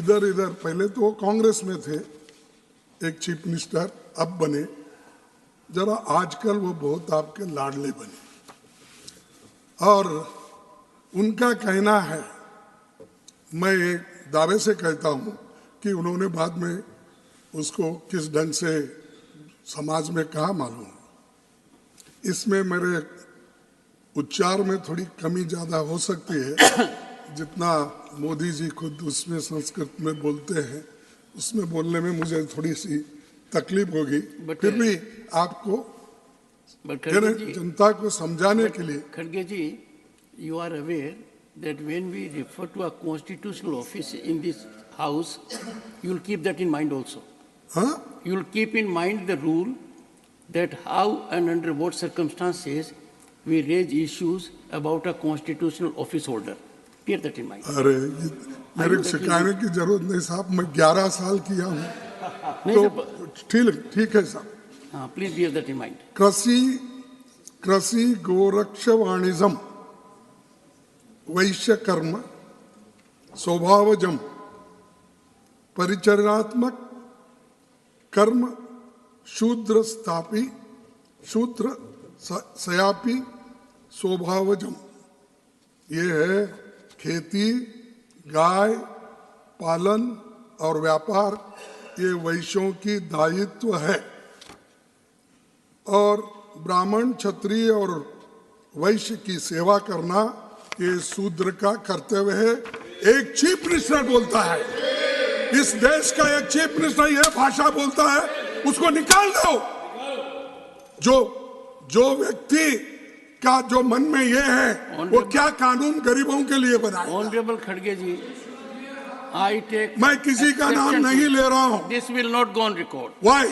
इधर इधर पहले तो वो कांग्रेस में थे, एक चीफ मिनिस्टर अब बने, जरा आजकल वो बहुत आपके लाडले बने। और उनका कहना है, मैं एक दावे से कहता हूं कि उन्होंने बाद में उसको किस ढंग से समाज में कहा मालूम, इसमें मेरे उच्चार में थोड़ी कमी ज्यादा हो सकती है, जितना मोदी जी खुद उसमें संस्कृत में बोलते हैं उसमें बोलने में मुझे थोड़ी सी तकलीफ होगी, फिर भी आपको जनता को समझाने के लिए। खड़गे जी, you are aware that when we refer to a constitutional office in this house, you will keep that in mind also. हाँ? You will keep in mind the rule that how and under what circumstances we raise issues about a constitutional office holder. Keep that in mind. अरे मेरे सिखाने की जरूरत नहीं साहब, मैं 11 साल किया हूँ, तो ठीक है साहब। हाँ, please bear that in mind. कृषि गोरक्ष वाणिज्यम वैश्य कर्म स्वभावजम परिचर्यात्मक कर्म शूद्र स्थापी शूद्र सयापी स्वभावजम। ये है खेती, गाय पालन और व्यापार, ये वैश्यों की दायित्व है। और ब्राह्मण क्षत्रिय और वैश्य की सेवा करना ये शूद्र का कर्तव्य है। एक चीफ मिनिस्टर बोलता है, इस देश का एक चीफ मिनिस्टर ये भाषा बोलता है, उसको निकाल दो। जो व्यक्ति का जो मन में ये है, वो क्या कानून गरीबों के लिए बनाया? ऑनरेबल खड़गे जी, I take मैं किसी का नाम नहीं ले रहा हूँ। This will not go on record. Why?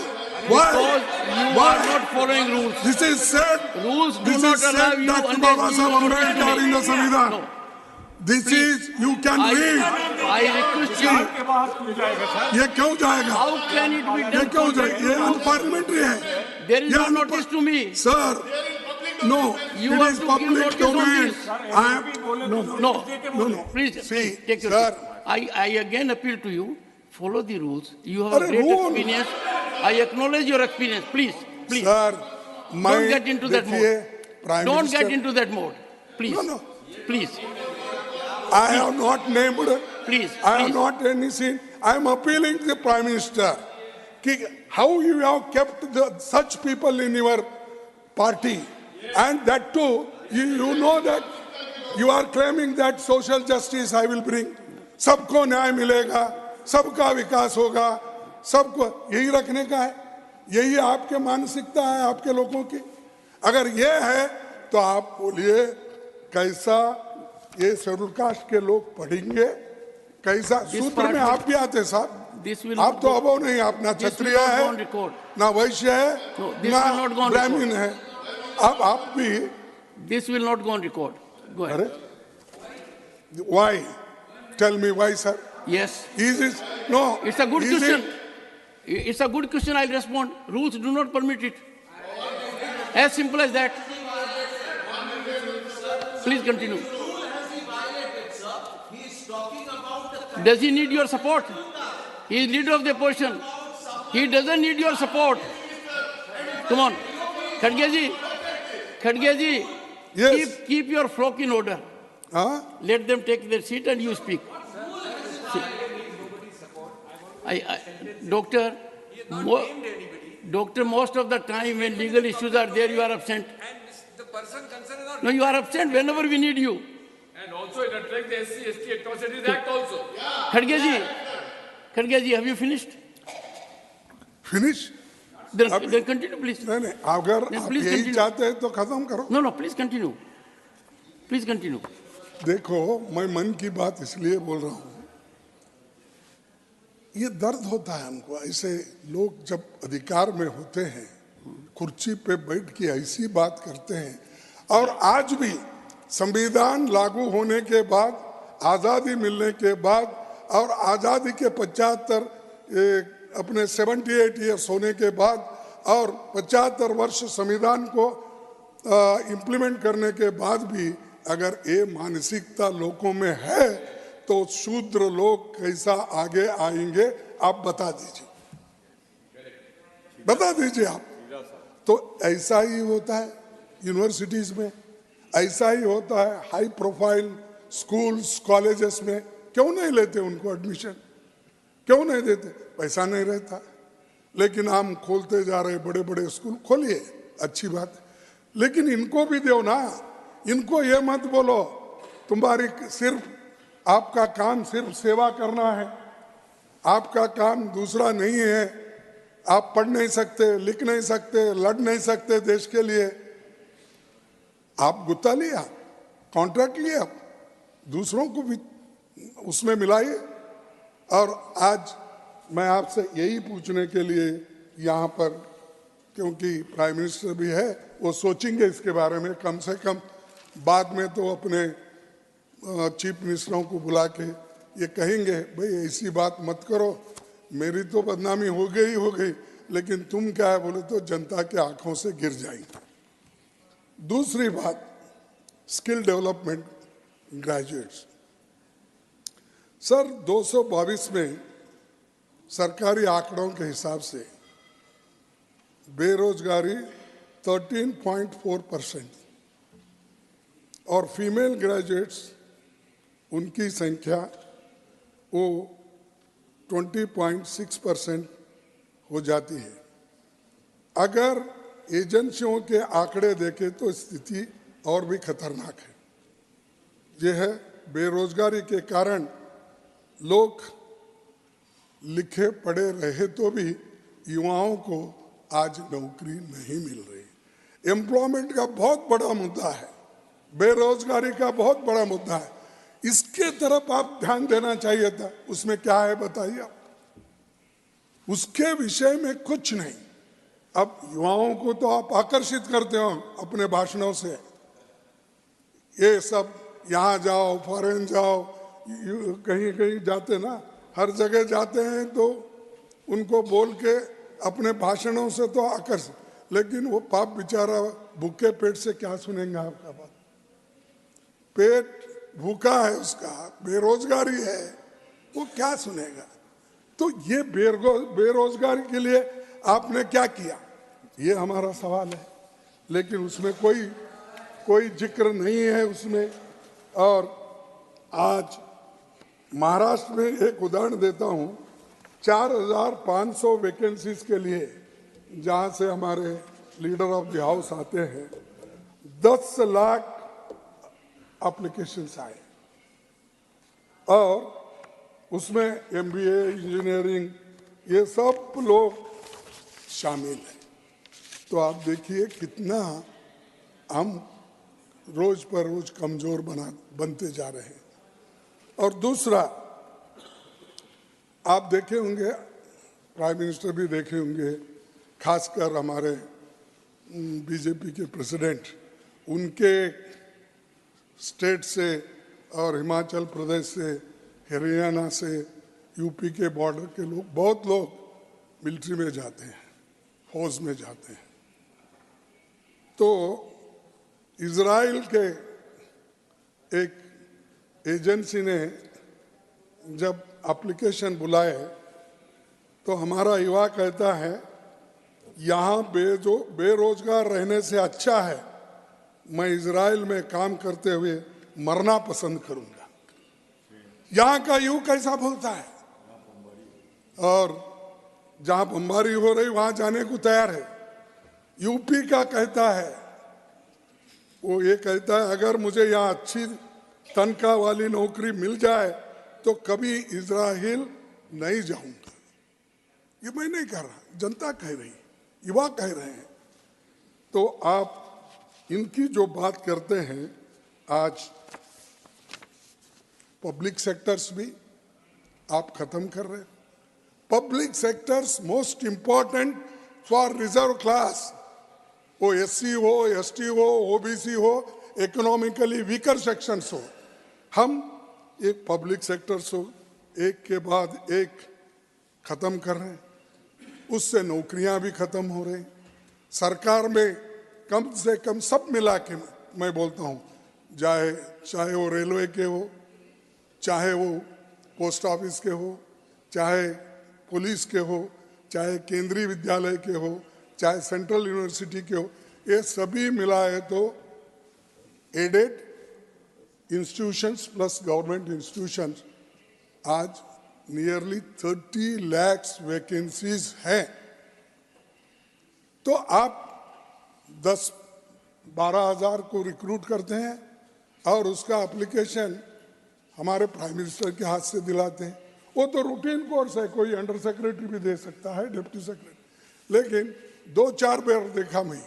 Because you are not following rules. This is said. Rules do This not is allow said you. Dr. Baba Saheb Ambedkar in the Samvidhan. No. This is, you can read. I request you. ये क्यों जाएगा? How can it be ये done? क्यों जाएगा? ये unparliamentary है। There is no notice to me. Sir, no, You it have is to give public notice on domain. this. I am, no. Please, See, take your sir. seat. I again appeal to you, follow the rules. You have a Arre, great rule. experience. I acknowledge your experience. Please. Sir, Don't get into that mode. Prime Don't Minister, get into that mode. Please. No. Please. I have not named. Please. I have not any sin. I am appealing to the Prime Minister. How you have kept such people in your party, and that too, you know that you are claiming that social justice I will bring. सबको न्याय मिलेगा, सबका विकास होगा, सबको यही रखने का है। यही आपके मानसिकता है आपके लोगों की। अगर ये है तो आप बोलिए कैसा ये शेड्यूल कास्ट के लोग पढ़ेंगे, कैसा सूत्र में आप भी आते साहब। आप तो अबो नहीं, आप ना क्षत्रिय है, ना वैश्य है, ना ब्राह्मण है, आप भी। This will not go on record. Go ahead. Why? Tell me why, sir. Yes. Is it? No. It's a good question. It's a good question. I'll respond. Rules do not permit it. As simple as that. Please continue. Does he need your support? He is leader of the opposition. He doesn't need your support. Come on. Khadge ji, Yes. keep your flock in order. Huh? Let them take their seat and you speak. See. Doctor, most of the time when legal issues are there, you are absent. And the person concerned is not. No, you are absent whenever we need you. And also it attracts the SC/ST Atrocities Act also. Khadge ji, have you finished? Finish? Then continue, please. नहीं, अगर आप please यही continue. चाहते हैं तो खत्म करो। No, please continue. Please continue. देखो, मैं मन की बात इसलिए बोल रहा हूँ, ये दर्द होता है हमको। ऐसे लोग जब अधिकार में होते हैं, कुर्सी पे बैठ के ऐसी बात करते हैं, और आज भी संविधान लागू होने के बाद, आज़ादी मिलने के बाद, और आज़ादी के 75 अपने 78 ईयर्स होने के बाद, और 75 वर्ष संविधान को इम्प्लीमेंट करने के बाद भी अगर ये मानसिकता लोगों में है तो शूद्र लोग कैसा आगे आएंगे आप बता दीजिए, बता दीजिए आप। तो ऐसा ही होता है यूनिवर्सिटीज में, ऐसा ही होता है हाई प्रोफाइल स्कूल्स कॉलेजेस में। क्यों नहीं लेते उनको एडमिशन, क्यों नहीं देते? पैसा नहीं रहता। लेकिन हम खोलते जा रहे बड़े बड़े स्कूल, खोलिए, अच्छी बात है, लेकिन इनको भी दो ना। इनको ये मत बोलो तुम्हारी सिर्फ आपका काम सिर्फ सेवा करना है, आपका काम दूसरा नहीं है, आप पढ़ नहीं सकते, लिख नहीं सकते, लड़ नहीं सकते देश के लिए। आप गुत्ता लिया, कॉन्ट्रैक्ट लिया, दूसरों को भी उसमें मिलाइए। और आज मैं आपसे यही पूछने के लिए यहाँ पर, क्योंकि प्राइम मिनिस्टर भी है, वो सोचेंगे इसके बारे में, कम से कम बाद में तो अपने चीफ मिनिस्टरों को बुला के ये कहेंगे भाई ऐसी बात मत करो, मेरी तो बदनामी हो गई, लेकिन तुम क्या है बोले तो जनता के आंखों से गिर जाएंगे। दूसरी बात, स्किल डेवलपमेंट ग्रेजुएट्स। सर 222 में सरकारी आंकड़ों के हिसाब से बेरोजगारी 13.4% और फीमेल ग्रेजुएट्स उनकी संख्या वो 20.6% हो जाती है। अगर एजेंसियों के आंकड़े देखें तो स्थिति और भी खतरनाक है। यह है बेरोजगारी के कारण लोग लिखे पढ़े रहे तो भी युवाओं को आज नौकरी नहीं मिल रही। एम्प्लॉयमेंट का बहुत बड़ा मुद्दा है, बेरोजगारी का बहुत बड़ा मुद्दा है, इसके तरफ आप ध्यान देना चाहिए था। उसमें क्या है बताइए आप? उसके विषय में कुछ नहीं। अब युवाओं को तो आप आकर्षित करते हो अपने भाषणों से, ये सब यहाँ जाओ, फॉरेन जाओ, कहीं कहीं जाते ना, हर जगह जाते हैं तो उनको बोल के अपने भाषणों से तो आकर्षित, लेकिन वो पाप बेचारा भूखे पेट से क्या सुनेंगे आपका बात? पेट भूखा है उसका, बेरोजगारी है, वो क्या सुनेगा? तो ये बेरोजगारी के लिए आपने क्या किया, ये हमारा सवाल है। लेकिन उसमें कोई जिक्र नहीं है उसमें। और आज महाराष्ट्र में एक उदाहरण देता हूं, 4500 वैकेंसीज के लिए जहां से हमारे लीडर ऑफ द हाउस आते हैं, 10 लाख एप्लीकेशंस आए और उसमें एमबीए, इंजीनियरिंग, ये सब लोग शामिल हैं। तो आप देखिए कितना हम रोज पर रोज कमजोर बनते जा रहे हैं। और दूसरा, आप देखे होंगे, प्राइम मिनिस्टर भी देखे होंगे, खासकर हमारे बीजेपी के प्रेसिडेंट, उनके स्टेट से और हिमाचल प्रदेश से, हरियाणा से, यूपी के बॉर्डर के लोग, बहुत लोग मिलिट्री में जाते हैं, फौज में जाते हैं। तो इजराइल के एक एजेंसी ने जब एप्लीकेशन बुलाए तो हमारा युवा कहता है यहाँ बेरोजगार रहने से अच्छा है मैं इजराइल में काम करते हुए मरना पसंद करूंगा। यहाँ का युवा कैसा बोलता है? और जहां बमबारी हो रही वहां जाने को तैयार है। यूपी का कहता है, वो ये कहता है अगर मुझे यहाँ अच्छी तनख्वाह वाली नौकरी मिल जाए तो कभी इजराइल नहीं जाऊंगा। ये मैं नहीं कह रहा, जनता कह रही, युवा कह रहे हैं। तो आप इनकी जो बात करते हैं, आज पब्लिक सेक्टर्स भी आप खत्म कर रहे हैं। Public sectors most important for reserve class, वो एससी हो, एसटी हो, ओबीसी हो, इकोनॉमिकली वीकर सेक्शंस हो, हम एक पब्लिक सेक्टर्स हो एक के बाद एक खत्म कर रहे हैं। उससे नौकरियां भी खत्म हो रही। सरकार में कम से कम सब मिला के मैं बोलता हूं, चाहे वो रेलवे के हो, चाहे वो पोस्ट ऑफिस के हो, चाहे पुलिस के हो, चाहे केंद्रीय विद्यालय के हो, चाहे सेंट्रल यूनिवर्सिटी के हो, ये सभी मिलाए तो aided institutions plus government institutions आज नियरली 30 लाख वैकेंसीज हैं। तो आप 10-12 हजार को रिक्रूट करते हैं और उसका एप्लीकेशन हमारे प्राइम मिनिस्टर के हाथ से दिलाते हैं। वो तो रूटीन कोर्स है, कोई अंडर सेक्रेटरी भी दे सकता है, डिप्टी सेक्रेटरी। लेकिन 2-4 बार देखा मैं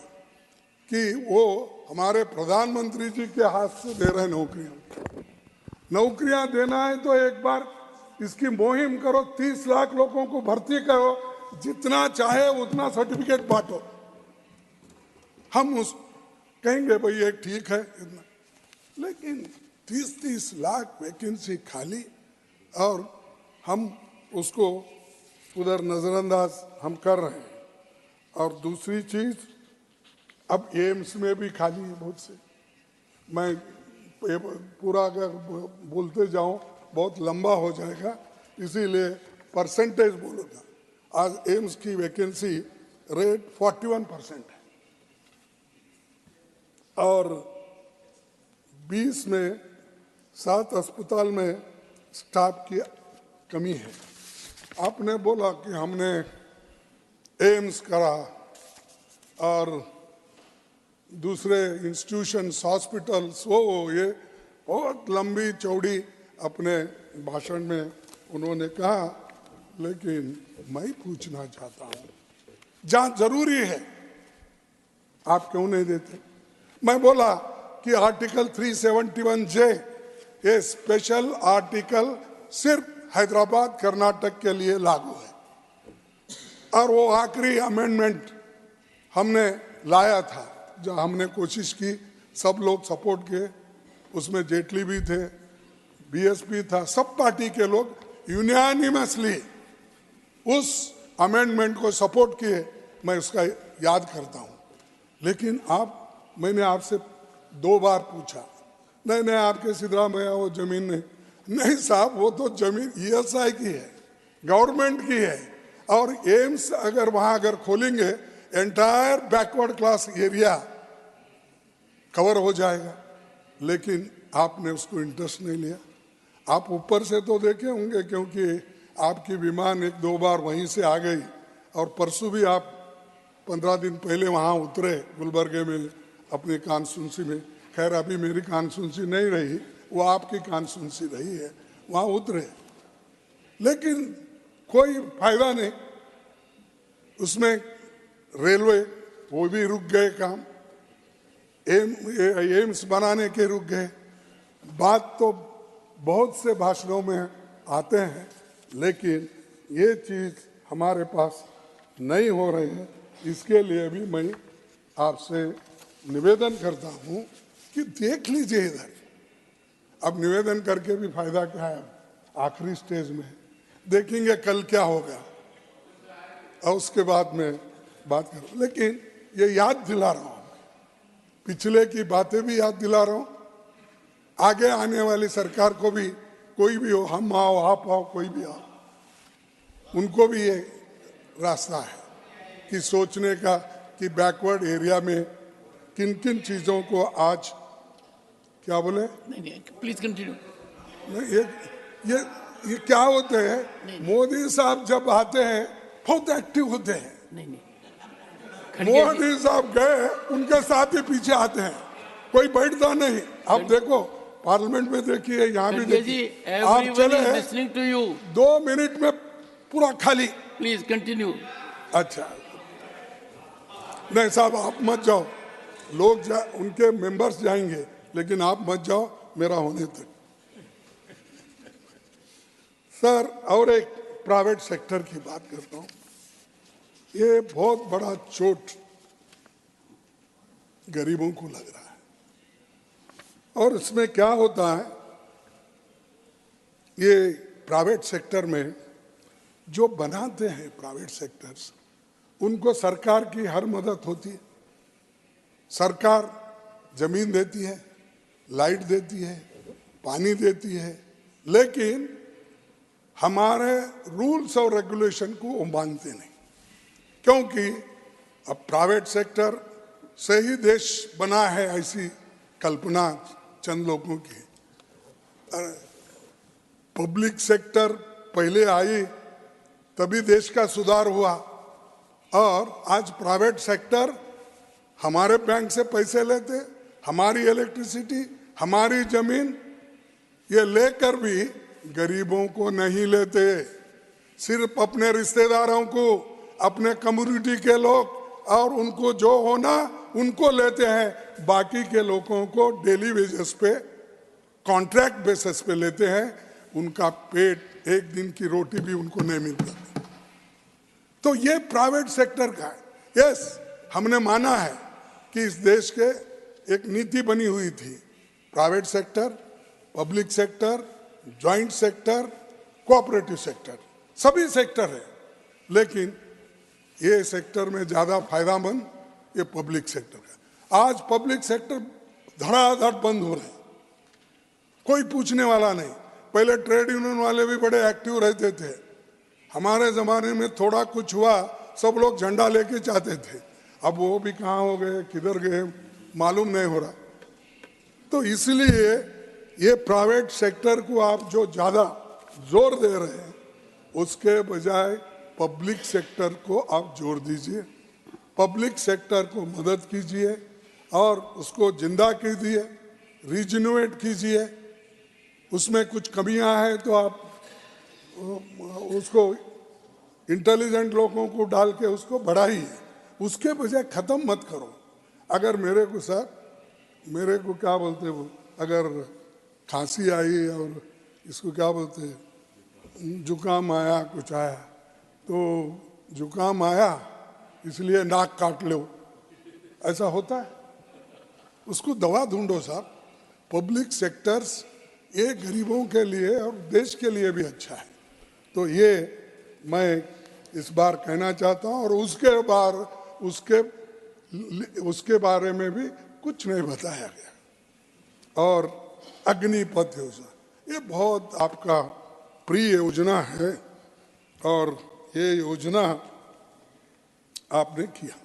कि वो हमारे प्रधानमंत्री जी के हाथ से दे रहे नौकरियां देना है तो एक बार इसकी मुहिम करो, 30 लाख लोगों को भर्ती करो, जितना चाहे उतना सर्टिफिकेट बांटो। हम उस कहेंगे भाई ये ठीक है इतना, लेकिन 30-30 लाख वैकेंसी खाली और हम उसको उधर नजरअंदाज हम कर रहे हैं। और दूसरी चीज, अब एम्स में भी खाली है बहुत से। मैं ये पूरा अगर बोलते जाऊं बहुत लंबा हो जाएगा, इसीलिए परसेंटेज बोलूंगा। आज एम्स की वैकेंसी रेट 41% है और 20 में 7 अस्पताल में स्टाफ की कमी है। आपने बोला कि हमने एम्स करा और दूसरे इंस्टीट्यूशंस, हॉस्पिटल्स, वो ये बहुत लंबी चौड़ी अपने भाषण में उन्होंने कहा। लेकिन मैं पूछना चाहता हूं, जहां जरूरी है आप क्यों नहीं देते? मैं बोला कि आर्टिकल 371J ये स्पेशल आर्टिकल सिर्फ हैदराबाद कर्नाटक के लिए लागू है और वो आखिरी अमेंडमेंट हमने लाया था, जो हमने कोशिश की, सब लोग सपोर्ट किए, उसमें जेटली भी थे, बीएसपी था, सब पार्टी के लोग यूनानिमसली उस अमेंडमेंट को सपोर्ट किए। मैं उसका याद करता हूं। लेकिन मैंने आपसे 2 बार पूछा, नहीं आपके सिद्धरामैया वो जमीन नहीं साहब, वो तो जमीन ईएसआई की है, गवर्नमेंट की है। और एम्स अगर खोलेंगे entire backward class area cover हो जाएगा। लेकिन आपने उसको इंटरेस्ट नहीं लिया। आप ऊपर से तो देखे होंगे, क्योंकि आपकी विमान 1-2 बार वहीं से आ गई और परसों भी आप 15 दिन पहले वहां उतरे गुलबर्गे में अपनी कॉन्स्टिट्यूंसी में। खैर अभी मेरी कॉन्स्टिट्यूंसी नहीं रही, वो आपकी कॉन्स्टिट्यूंसी रही है, वहां उतरे, लेकिन कोई फायदा नहीं। उसमें रेलवे वो भी रुक गए, काम एम्स बनाने के रुक गए। बात तो बहुत से भाषणों में आते हैं, लेकिन ये चीज हमारे पास नहीं हो रही है। इसके लिए भी मैं आपसे निवेदन करता हूं कि देख लीजिए इधर। अब निवेदन करके भी फायदा क्या है? आखिरी स्टेज में देखेंगे कल क्या होगा और उसके बाद में बात करूं। लेकिन ये याद दिला रहा हूं, पिछले की बातें भी याद दिला रहा हूं, आगे आने वाली सरकार को भी, कोई भी हो, हम आओ आप आओ कोई भी आओ, उनको भी ये रास्ता है कि सोचने का कि बैकवर्ड एरिया में किन किन चीजों को आज क्या बोले। नहीं प्लीज कंटिन्यू। ये क्या होते हैं, मोदी साहब जब आते हैं बहुत एक्टिव होते हैं। नहीं मोदी साहब गए, उनके साथ ही पीछे आते हैं, कोई बैठता नहीं। आप देखो पार्लियामेंट में देखिए, यहाँ भी देखिए, आप चले लिसनिंग टू यू, 2 मिनट में पूरा खाली। Please continue. अच्छा नहीं साहब आप मत जाओ, लोग उनके मेंबर्स जाएंगे, लेकिन आप मत जाओ मेरा होने तक। सर, और एक प्राइवेट सेक्टर की बात करता हूं। ये बहुत बड़ा चोट गरीबों को लग रहा है। और इसमें क्या होता है, ये प्राइवेट सेक्टर में जो बनाते हैं प्राइवेट सेक्टर्स, उनको सरकार की हर मदद होती है। सरकार जमीन देती है, लाइट देती है, पानी देती है, लेकिन हमारे रूल्स और रेगुलेशन को वो मानते नहीं, क्योंकि अब प्राइवेट सेक्टर से ही देश बना है, ऐसी कल्पना चंद लोगों की। पब्लिक सेक्टर पहले आई तभी देश का सुधार हुआ, और आज प्राइवेट सेक्टर हमारे बैंक से पैसे लेते, हमारी इलेक्ट्रिसिटी, हमारी जमीन, ये लेकर भी गरीबों को नहीं लेते, सिर्फ अपने रिश्तेदारों को, अपने कम्युनिटी के लोग और उनको जो होना उनको लेते हैं। बाकी के लोगों को डेली वेजेस पे, कॉन्ट्रैक्ट बेसिस पे लेते हैं, उनका पेट, एक दिन की रोटी भी उनको नहीं मिलता। तो ये प्राइवेट सेक्टर का है। यस, हमने माना है कि इस देश के एक नीति बनी हुई थी, private sector, public sector, joint sector, cooperative sector, सभी सेक्टर है, लेकिन ये सेक्टर में ज्यादा फायदामंद ये पब्लिक सेक्टर है। आज पब्लिक सेक्टर धड़ाधड़ बंद हो रहे हैं, कोई पूछने वाला नहीं। पहले ट्रेड यूनियन वाले भी बड़े एक्टिव रहते थे, हमारे जमाने में थोड़ा कुछ हुआ सब लोग झंडा लेके जाते थे, अब वो भी कहाँ हो गए, किधर गए, मालूम नहीं हो रहा। तो इसलिए ये प्राइवेट सेक्टर को आप जो ज्यादा जोर दे रहे हैं, उसके बजाय पब्लिक सेक्टर को आप जोर दीजिए, पब्लिक सेक्टर को मदद कीजिए और उसको जिंदा कीजिए, रिजिन्यूएट कीजिए। उसमें कुछ कमियां हैं तो आप उसको इंटेलिजेंट लोगों को डाल के उसको बढ़ाइए, उसके बजाय खत्म मत करो। अगर मेरे को क्या बोलते वो, अगर खांसी आई और इसको क्या बोलते, जुकाम आया, कुछ आया, तो जुकाम आया इसलिए नाक काट लो, ऐसा होता है? उसको दवा ढूंढो साहब। पब्लिक सेक्टर्स ये गरीबों के लिए और देश के लिए भी अच्छा है। तो ये मैं इस बार कहना चाहता हूँ, और उसके बारे में भी कुछ नहीं बताया गया। और अग्निपथ योजना, ये बहुत आपका प्रिय योजना है, और ये योजना आपने किया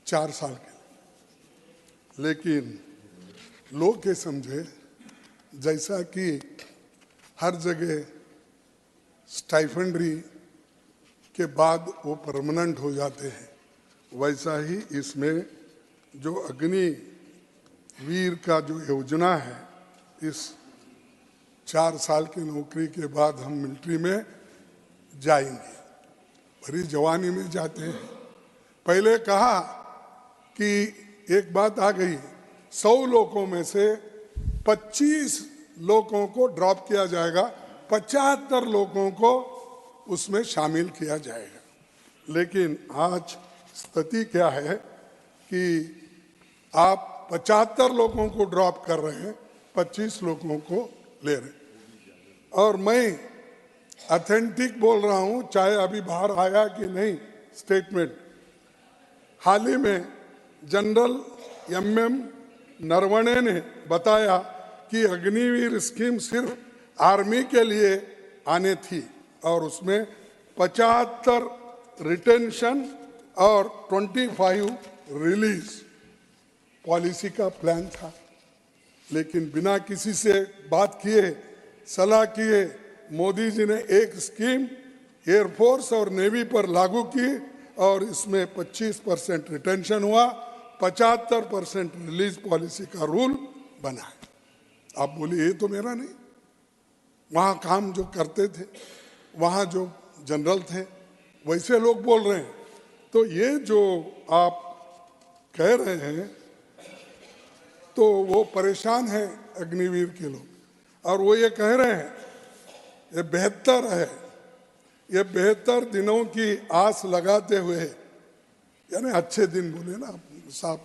4 साल के लिए, लेकिन लोग ये समझे जैसा कि हर जगह स्टाइफंड्री के बाद वो परमानेंट हो जाते हैं, वैसा ही इसमें जो अग्निवीर का जो योजना है, इस 4 साल की नौकरी के बाद हम मिलिट्री में जाएंगे, भरी जवानी में जाते हैं। पहले कहा कि एक बात आ गई, 100 लोगों में से 25 लोगों को ड्रॉप किया जाएगा, 75 लोगों को उसमें शामिल किया जाएगा। लेकिन आज स्थिति क्या है कि आप 75 लोगों को ड्रॉप कर रहे हैं, 25 लोगों को ले रहे हैं। और मैं ऑथेंटिक बोल रहा हूं, चाहे अभी बाहर आया कि नहीं स्टेटमेंट, हाल ही में जनरल MM नरवणे ने बताया कि अग्निवीर स्कीम सिर्फ आर्मी के लिए आने थी, और उसमें 75 रिटेंशन और 25 रिलीज पॉलिसी का प्लान था। लेकिन बिना किसी से बात किए, सलाह किए, मोदी जी ने एक स्कीम एयरफोर्स और नेवी पर लागू की, और इसमें 25% रिटेंशन हुआ, 75% रिलीज पॉलिसी का रूल बना है। आप बोलिए ये तो मेरा नहीं, वहां काम जो करते थे, वहां जो जनरल थे, वैसे लोग बोल रहे हैं। तो ये जो आप कह रहे हैं, तो वो परेशान है अग्निवीर के लोग, और वो ये कह रहे हैं ये बेहतर है, ये बेहतर दिनों की आस लगाते हुए, यानी अच्छे दिन बोले ना साहब,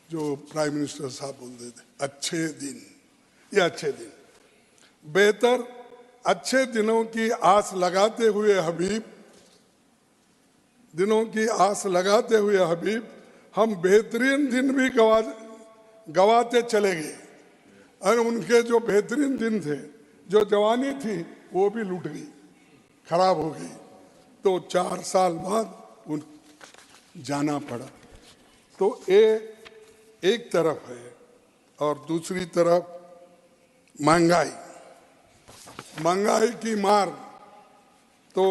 जो प्राइम मिनिस्टर साहब बोलते थे, अच्छे दिन, ये अच्छे दिन, बेहतर अच्छे दिनों की आस लगाते हुए हबीब, दिनों की आस लगाते हुए हबीब, हम बेहतरीन दिन भी गवाते चले गए। और उनके जो बेहतरीन दिन थे, जो जवानी थी वो भी लूट गई, खराब हो गई। तो 4 साल बाद उन जाना पड़ा। तो ये एक तरफ है, और दूसरी तरफ महंगाई की मार। तो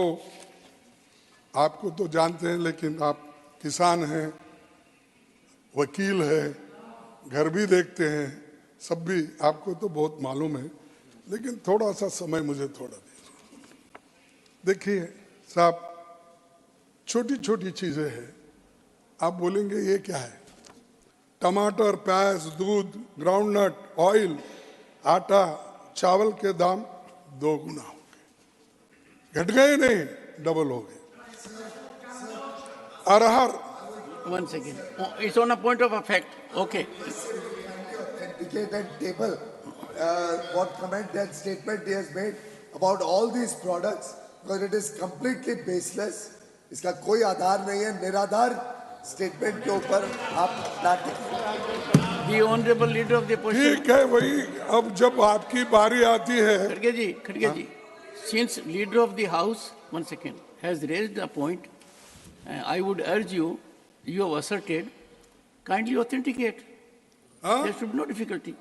आपको तो जानते हैं, लेकिन आप किसान हैं, वकील हैं, घर भी देखते हैं, सब भी आपको तो बहुत मालूम है, लेकिन थोड़ा सा समय मुझे थोड़ा दीजिए। देखिए साहब, छोटी छोटी चीजें हैं, आप बोलेंगे ये क्या है? टमाटर, प्याज, दूध, ग्राउंडनट, ऑयल, आटा, चावल के दाम 2 गुना हो गए, घट गए नहीं, डबल हो गए। अरहर, 1 second. Oh, it's on a point of effect. Okay. Authenticate and table what comment and statement he has made about all these products, because it is completely baseless. इसका कोई आधार नहीं है, निराधार स्टेटमेंट के ऊपर आप ना टिकें। The honorable leader of the opposition. ठीक है, वही अब जब आपकी बारी आती है। Khadge ji, since leader of the house, 1 second, has raised a point, I would urge you, you have asserted, kindly authenticate. हाँ? There should be no difficulty.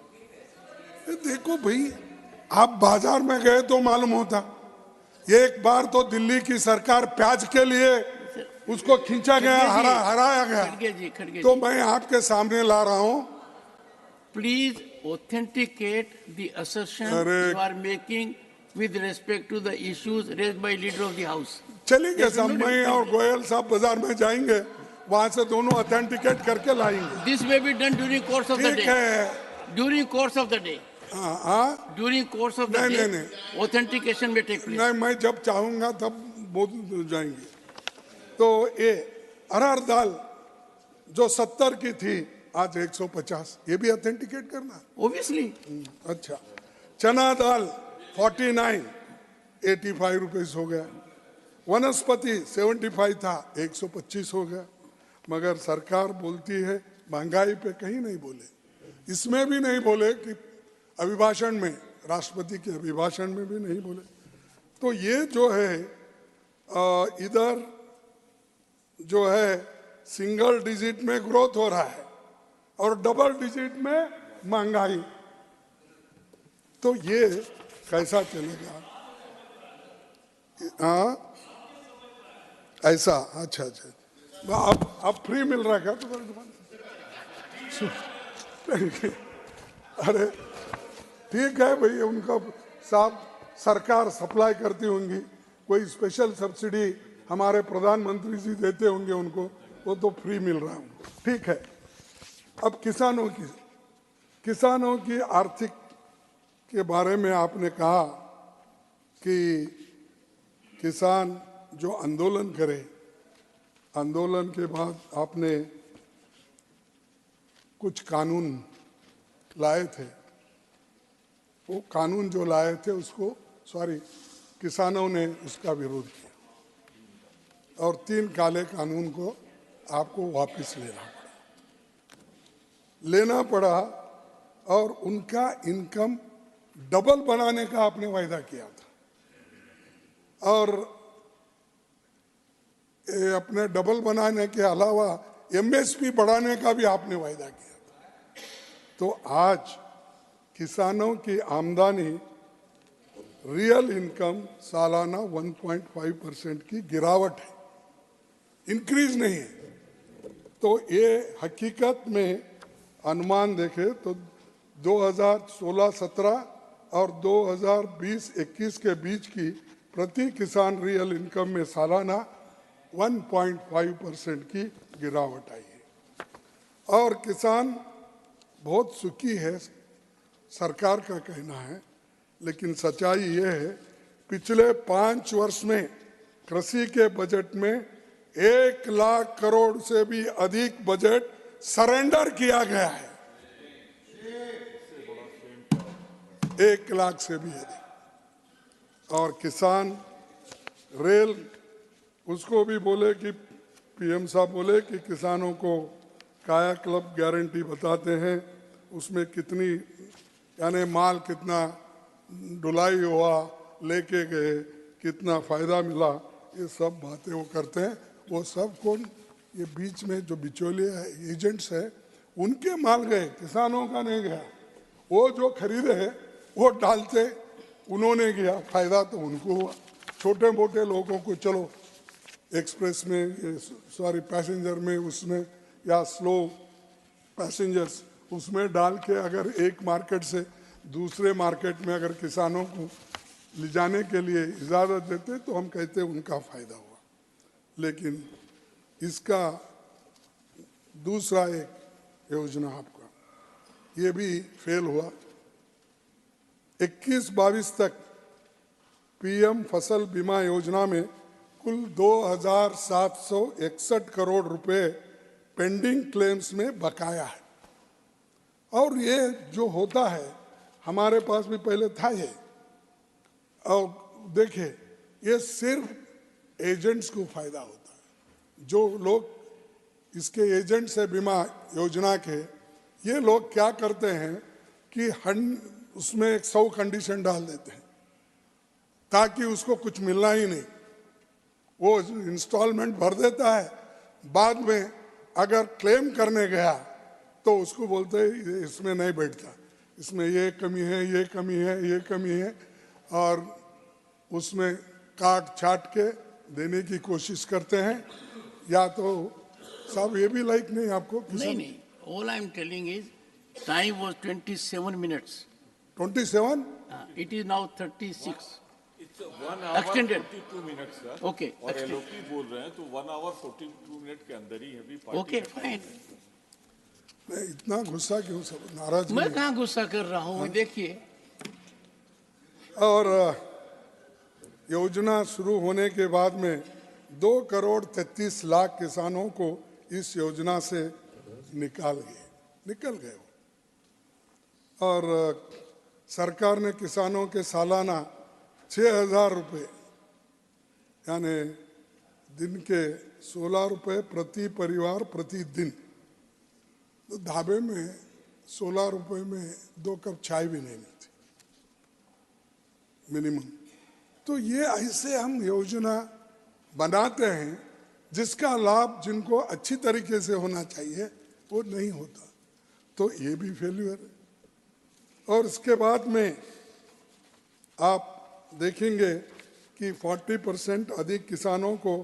देखो भाई, आप बाजार में गए तो मालूम होता। एक बार तो दिल्ली की सरकार प्याज के लिए उसको खींचा गया, हराया गया। तो मैं आपके सामने ला रहा हूं। Please authenticate the assertion you are making with respect to the issues raised by leader of the house. चलेंगे साहब, मैं और गोयल साहब बाजार में जाएंगे, वहां से दोनों ऑथेंटिकेट करके लाएंगे। This may be done during course of the ठीक day. है। During course of the day. हाँ, During course of the day, authentication may take place. नहीं, मैं जब चाहूंगा तब बोल जाएंगे। तो ये अरहर दाल जो 70 की थी आज 150, ये भी ऑथेंटिकेट करना। Obviously. अच्छा, चना दाल 49, 85 रुपीस हो गया। वनस्पति 75 था, 125 हो गया। मगर सरकार बोलती है महंगाई पे कहीं नहीं बोले, इसमें भी नहीं बोले कि अभिभाषण में, राष्ट्रपति के अभिभाषण में भी नहीं बोले। तो ये जो है इधर जो है सिंगल डिजिट में ग्रोथ हो रहा है और डबल डिजिट में महंगाई। तो ये कैसा चलेगा? हाँ, ऐसा। अच्छा, अब फ्री मिल रहा है क्या तुम्हारी दुकान? अरे ठीक है भाई, उनका साहब सरकार सप्लाई करती होंगी, कोई स्पेशल सब्सिडी हमारे प्रधानमंत्री जी देते होंगे उनको, वो तो फ्री मिल रहा है उनको। ठीक है। अब किसानों की आर्थिक के बारे में आपने कहा कि किसान जो आंदोलन करे, आंदोलन के बाद आपने कुछ कानून लाए थे। वो कानून जो लाए थे उसको किसानों ने उसका विरोध किया और 3 काले कानून को आपको वापस लेना पड़ा और उनका इनकम डबल बनाने का आपने वायदा किया था और अपने डबल बनाने के अलावा एमएसपी बढ़ाने का भी आपने वायदा किया था। तो आज किसानों की आमदनी रियल इनकम सालाना 1.5% की गिरावट है, इंक्रीज नहीं है। तो ये हकीकत में अनुमान देखे तो 2016-17 और 2020-21 के बीच की प्रति किसान रियल इनकम में सालाना 1.5% की गिरावट आई है और किसान बहुत सुखी है, सरकार का कहना है। लेकिन सच्चाई ये है, पिछले 5 वर्ष में कृषि के बजट में 1 लाख करोड़ से भी अधिक बजट सरेंडर किया गया है, 1 लाख से भी अधिक। और किसान रेल, उसको भी बोले कि पीएम साहब बोले कि किसानों को कायाकल्प गारंटी बताते हैं, उसमें कितनी यानी माल कितना ढुलाई हुआ, लेके गए, कितना फायदा मिला, ये सब बातें वो करते हैं। वो सब कौन, ये बीच में जो बिचौलिए एजेंट्स है, उनके माल गए, किसानों का नहीं गया। वो जो खरीदे है वो डालते, उन्होंने किया, फायदा तो उनको हुआ। छोटे मोटे लोगों को चलो एक्सप्रेस में, सॉरी पैसेंजर में, उसमें या स्लो पैसेंजर्स उसमें डाल के अगर एक मार्केट से दूसरे मार्केट में अगर किसानों को ले जाने के लिए इजाज़त देते तो हम कहते उनका फायदा हुआ। लेकिन इसका दूसरा एक योजना आपका ये भी फेल हुआ। 21-22 तक पीएम फसल बीमा योजना में कुल 2,761 करोड़ रुपए पेंडिंग क्लेम्स में बकाया है। और ये जो होता है, हमारे पास भी पहले था ये। और देखिए, ये सिर्फ एजेंट्स को फायदा होता है। जो लोग इसके एजेंट्स है बीमा योजना के, ये लोग क्या करते हैं कि उसमें 100 कंडीशन डाल देते हैं ताकि उसको कुछ मिलना ही नहीं। वो इंस्टॉलमेंट भर देता है, बाद में अगर क्लेम करने गया तो उसको बोलते हैं इसमें नहीं बैठता, इसमें ये कमी है, ये कमी है, ये कमी है, और उसमें काट छाट के देने की कोशिश करते हैं। या तो साहब ये भी लाइक नहीं आपको? नहीं, all I am telling is time was 27 minutes. 27? It is now 36. It's 1 hour Extended. 42 minutes, sir. Okay, और extended. एलओपी बोल रहे हैं तो 1 hour 42 मिनट के अंदर ही अभी पार्टी Okay, fine. नहीं, इतना गुस्सा क्यों, सब नाराज मैं नहीं। कहाँ गुस्सा कर रहा हूँ, देखिए। और योजना शुरू होने के बाद में 2,33,00,000 किसानों को इस योजना से निकल गए। और सरकार ने किसानों के सालाना 6,000 रुपये, यानी दिन के 16 रुपये प्रति परिवार प्रति दिन, तो ढाबे में 16 रुपये में 2 कप चाय भी नहीं मिलती मिनिमम। तो ये ऐसे हम योजना बनाते हैं जिसका लाभ जिनको अच्छी तरीके से होना चाहिए वो नहीं होता, तो ये भी फेल्यूर है। और इसके बाद में आप देखेंगे कि 40% अधिक किसानों को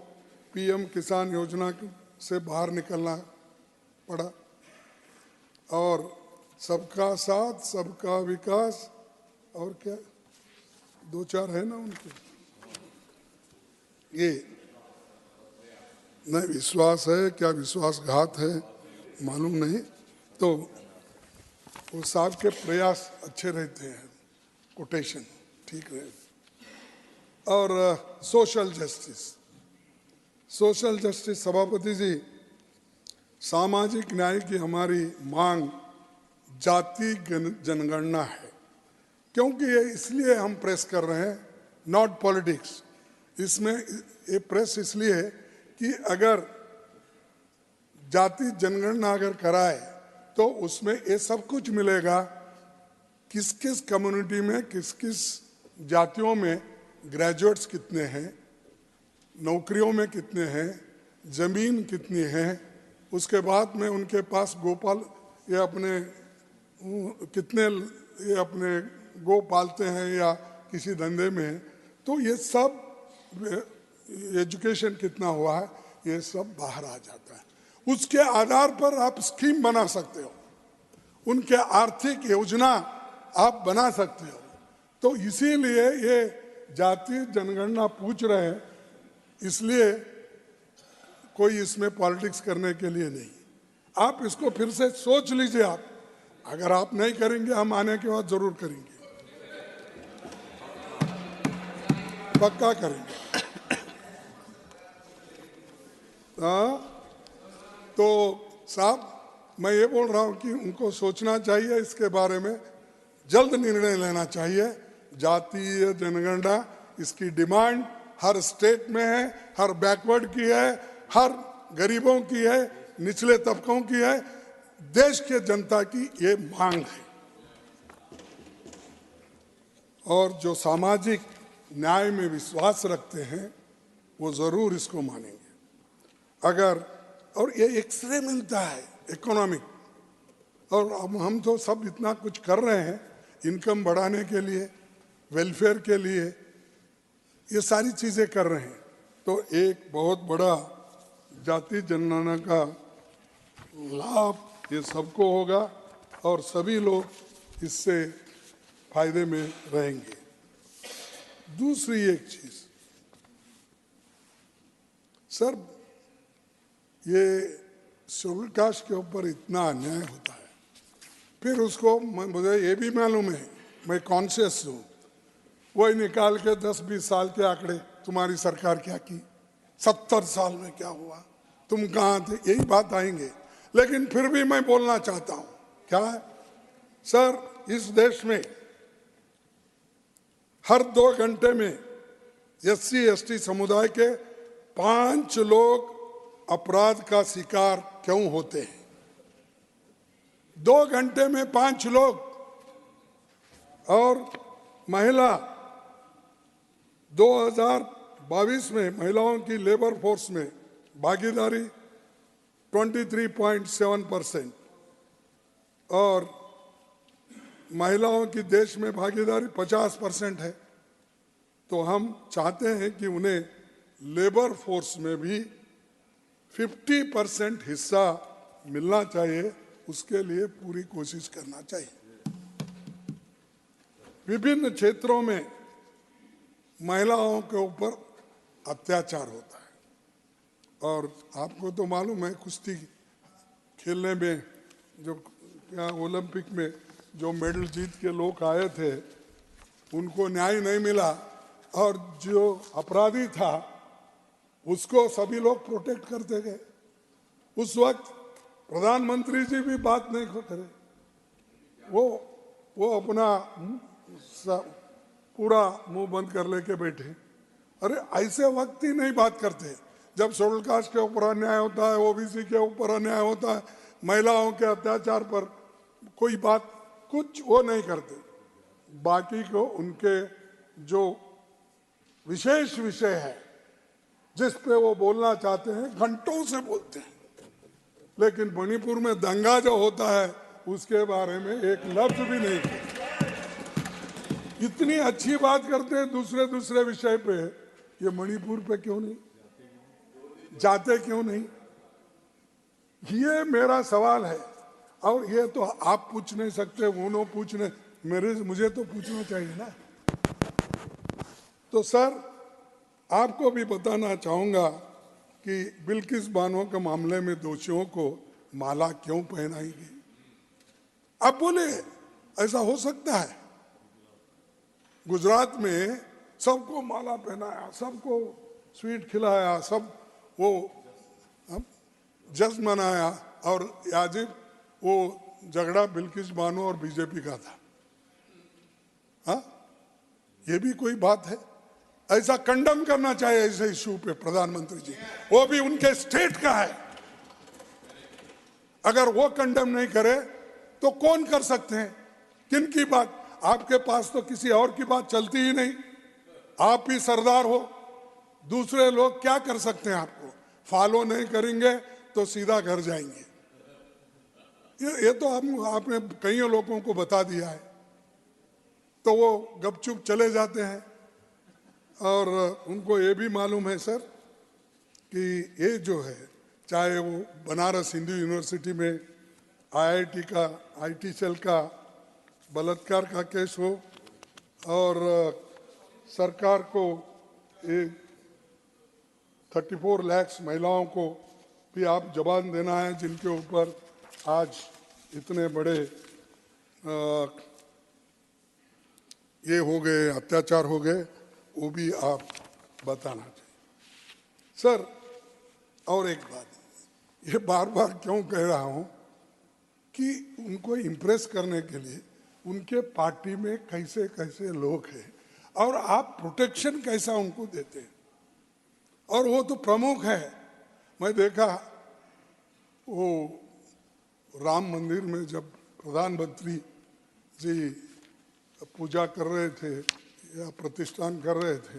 पीएम किसान योजना से बाहर निकलना पड़ा। और सबका साथ, सबका विकास, और क्या 2-4 है ना उनके, ये नहीं विश्वास है क्या विश्वासघात है मालूम नहीं। तो वो साहब के प्रयास अच्छे रहते हैं, कोटेशन ठीक रहे। और सोशल जस्टिस सभापति जी, सामाजिक न्याय की हमारी मांग जाति जनगणना है, क्योंकि ये इसलिए हम प्रेस कर रहे हैं, नॉट पॉलिटिक्स। इसमें ये प्रेस इसलिए है कि अगर जाति जनगणना अगर कराए तो उसमें ये सब कुछ मिलेगा, किस किस कम्युनिटी में किस किस जातियों में ग्रेजुएट्स कितने हैं, नौकरियों में कितने हैं, जमीन कितनी है, उसके बाद में उनके पास गोपाल ये अपने कितने ये अपने गो पालते हैं या किसी धंधे में, तो ये सब एजुकेशन कितना हुआ है, ये सब बाहर आ जाता है। उसके आधार पर आप स्कीम बना सकते हो, उनके आर्थिक योजना आप बना सकते हो। तो इसीलिए ये जाति जनगणना पूछ रहे हैं, इसलिए कोई इसमें पॉलिटिक्स करने के लिए नहीं। आप इसको फिर से सोच लीजिए। आप अगर आप नहीं करेंगे, हम आने के बाद जरूर करेंगे, पक्का करेंगे। तो साहब मैं ये बोल रहा हूँ कि उनको सोचना चाहिए, इसके बारे में जल्द निर्णय लेना चाहिए। जातीय जनगणना इसकी डिमांड हर स्टेट में है, हर बैकवर्ड की है, हर गरीबों की है, निचले तबकों की है, देश के जनता की ये मांग है। और जो सामाजिक न्याय में विश्वास रखते हैं वो जरूर इसको मानेंगे। अगर और ये एक्सरे मिलता है इकोनॉमिक, और अब हम तो सब इतना कुछ कर रहे हैं इनकम बढ़ाने के लिए, वेलफेयर के लिए, ये सारी चीजें कर रहे हैं, तो एक बहुत बड़ा जाति जनगणना का लाभ ये सबको होगा और सभी लोग इससे फायदे में रहेंगे। दूसरी एक चीज सर, ये शेड्यूल कास्ट के ऊपर इतना अन्याय होता है, फिर उसको मुझे ये भी मालूम है, मैं कॉन्शियस हूँ, वही निकाल के 10-20 साल के आंकड़े, तुम्हारी सरकार क्या की, 70 साल में क्या हुआ, तुम कहाँ थे, यही बात आएंगे। लेकिन फिर भी मैं बोलना चाहता हूँ, क्या है सर, इस देश में हर 2 घंटे में SC/ST समुदाय के 5 लोग अपराध का शिकार क्यों होते हैं? 2 घंटे में 5 लोग। और महिला 2022 में महिलाओं की लेबर फोर्स में भागीदारी 23.7% और महिलाओं की देश में भागीदारी 50% है। तो हम चाहते हैं कि उन्हें लेबर फोर्स में भी 50% हिस्सा मिलना चाहिए, उसके लिए पूरी कोशिश करना चाहिए। विभिन्न क्षेत्रों में महिलाओं के ऊपर अत्याचार होता है, और आपको तो मालूम है कुश्ती खेलने में जो क्या ओलंपिक में जो मेडल जीत के लोग आए थे उनको न्याय नहीं मिला, और जो अपराधी था उसको सभी लोग प्रोटेक्ट करते गए। उस वक्त प्रधानमंत्री जी भी बात नहीं करे, वो अपना पूरा मुंह बंद कर लेके बैठे। अरे ऐसे वक्त ही नहीं बात करते जब शेड्यूल कास्ट के ऊपर अन्याय होता है, OBC के ऊपर अन्याय होता है, महिलाओं के अत्याचार पर कोई बात कुछ वो नहीं करते। बाकी को उनके जो विशेष विषय है जिस पे वो बोलना चाहते हैं घंटों से बोलते हैं, लेकिन मणिपुर में दंगा जो होता है उसके बारे में एक लफ्ज भी नहीं कहते। इतनी अच्छी बात करते हैं दूसरे विषय पे, ये मणिपुर पे क्यों नहीं जाते, क्यों नहीं? ये मेरा सवाल है, और ये तो आप पूछ नहीं सकते, वो पूछ नहीं, मुझे तो पूछना चाहिए ना। तो सर आपको भी बताना चाहूंगा कि बिल्किस बानो के मामले में दोषियों को माला क्यों पहनाई गई? आप बोले ऐसा हो सकता है? गुजरात में सबको माला पहनाया, सबको स्वीट खिलाया, सब वो जश्न मनाया, और याजिब वो झगड़ा बिल्किस बानो और बीजेपी का था। हाँ, ये भी कोई बात है? ऐसा कंडम करना चाहिए ऐसे इशू पे प्रधानमंत्री जी, वो भी उनके स्टेट का है। अगर वो कंडम नहीं करे तो कौन कर सकते हैं? किन की बात? आपके पास तो किसी और की बात चलती ही नहीं, आप ही सरदार हो, दूसरे लोग क्या कर सकते हैं? आपको फॉलो नहीं करेंगे तो सीधा घर जाएंगे। ये तो आपने कई लोगों को बता दिया है, तो वो गपचुप चले जाते हैं। और उनको ये भी मालूम है सर कि ये जो है, चाहे वो बनारस हिंदू यूनिवर्सिटी में IIT का IT सेल का बलात्कार का केस हो, और सरकार को 34 लाख महिलाओं को भी आप जवाब देना है, जिनके ऊपर आज इतने बड़े ये हो गए, अत्याचार हो गए, वो भी आप बताना चाहिए सर। और एक बात, ये बार बार क्यों कह रहा हूं कि उनको इम्प्रेस करने के लिए उनके पार्टी में कैसे कैसे लोग हैं, और आप प्रोटेक्शन कैसा उनको देते हैं। और वो तो प्रमुख है, मैं देखा वो राम मंदिर में जब प्रधानमंत्री जी पूजा कर रहे थे या प्रतिष्ठान कर रहे थे,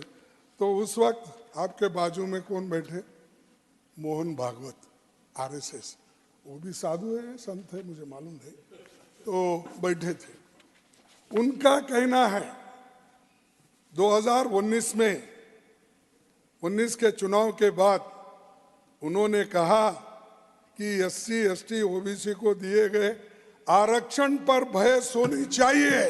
तो उस वक्त आपके बाजू में कौन बैठे? मोहन भागवत, आरएसएस, वो भी साधु है, संत है, मुझे मालूम नहीं, तो बैठे थे। उनका कहना है 2019 में 19 के चुनाव के बाद उन्होंने कहा कि SC ST OBC को दिए गए आरक्षण पर बहस होनी चाहिए,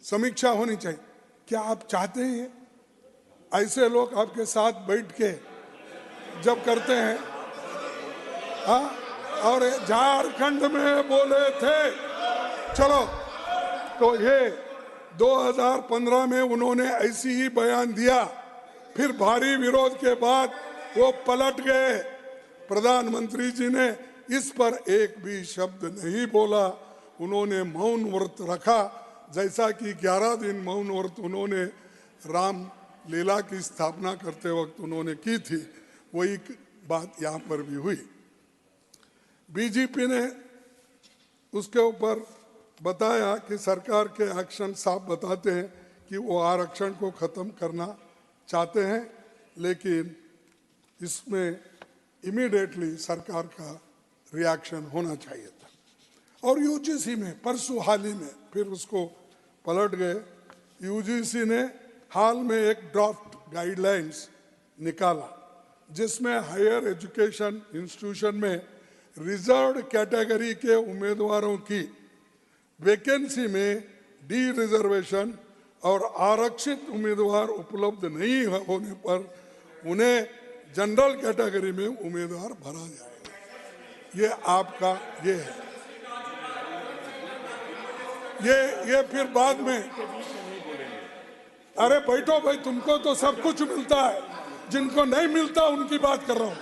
समीक्षा होनी चाहिए। क्या आप चाहते हैं ऐसे लोग आपके साथ बैठ के जब करते हैं? हाँ, और झारखंड में बोले थे, चलो, तो ये 2015 में उन्होंने ऐसी ही बयान दिया, फिर भारी विरोध के बाद वो पलट गए। प्रधानमंत्री जी ने इस पर एक भी शब्द नहीं बोला, उन्होंने मौन व्रत रखा, जैसा कि 11 दिन मौन व्रत उन्होंने राम लीला की स्थापना करते वक्त उन्होंने की थी, वही बात यहाँ पर भी हुई। बीजेपी ने उसके ऊपर बताया कि सरकार के एक्शन साफ बताते हैं कि वो आरक्षण को खत्म करना चाहते हैं, लेकिन इसमें इमीडिएटली सरकार का रिएक्शन होना चाहिए था। और यूजीसी में परसों हाल ही में फिर उसको पलट गए। यूजीसी ने हाल में एक ड्राफ्ट गाइडलाइंस निकाला जिसमें हायर एजुकेशन इंस्टीट्यूशन में रिजर्व्ड कैटेगरी के उम्मीदवारों की वैकेंसी में डी रिजर्वेशन और आरक्षित उम्मीदवार उपलब्ध नहीं होने पर उन्हें जनरल कैटेगरी में उम्मीदवार भरा जाएगा। ये आपका ये है। ये फिर बाद में, अरे बैठो भाई, तुमको तो सब कुछ मिलता है, जिनको नहीं मिलता उनकी बात कर रहा हूँ।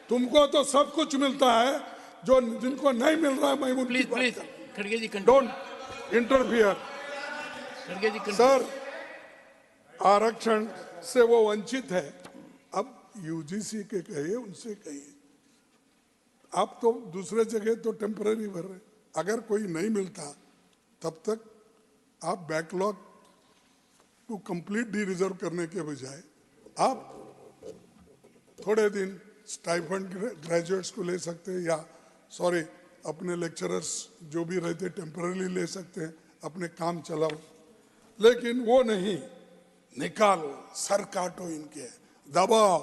तुमको तो सब कुछ मिलता है, जो जिनको नहीं मिल रहा है मैं उनकी बात कर रहा हूं। खड़गे जी, डोंट इंटरफियर। खड़गे जी, सर, आरक्षण से वो वंचित है, अब यूजीसी के कहिए, उनसे कहिए। आप तो दूसरे जगह तो टेम्पररी भर रहे, अगर कोई नहीं मिलता तब तक आप बैकलॉग को कंप्लीट डी रिजर्व करने के बजाय आप थोड़े दिन स्टाइफंड ग्रेजुएट्स को ले सकते हैं, या सॉरी अपने लेक्चरर्स जो भी रहते टेम्पररी ले सकते हैं, अपने काम चलाओ, लेकिन वो नहीं, निकालो, सर काटो इनके, दबाओ,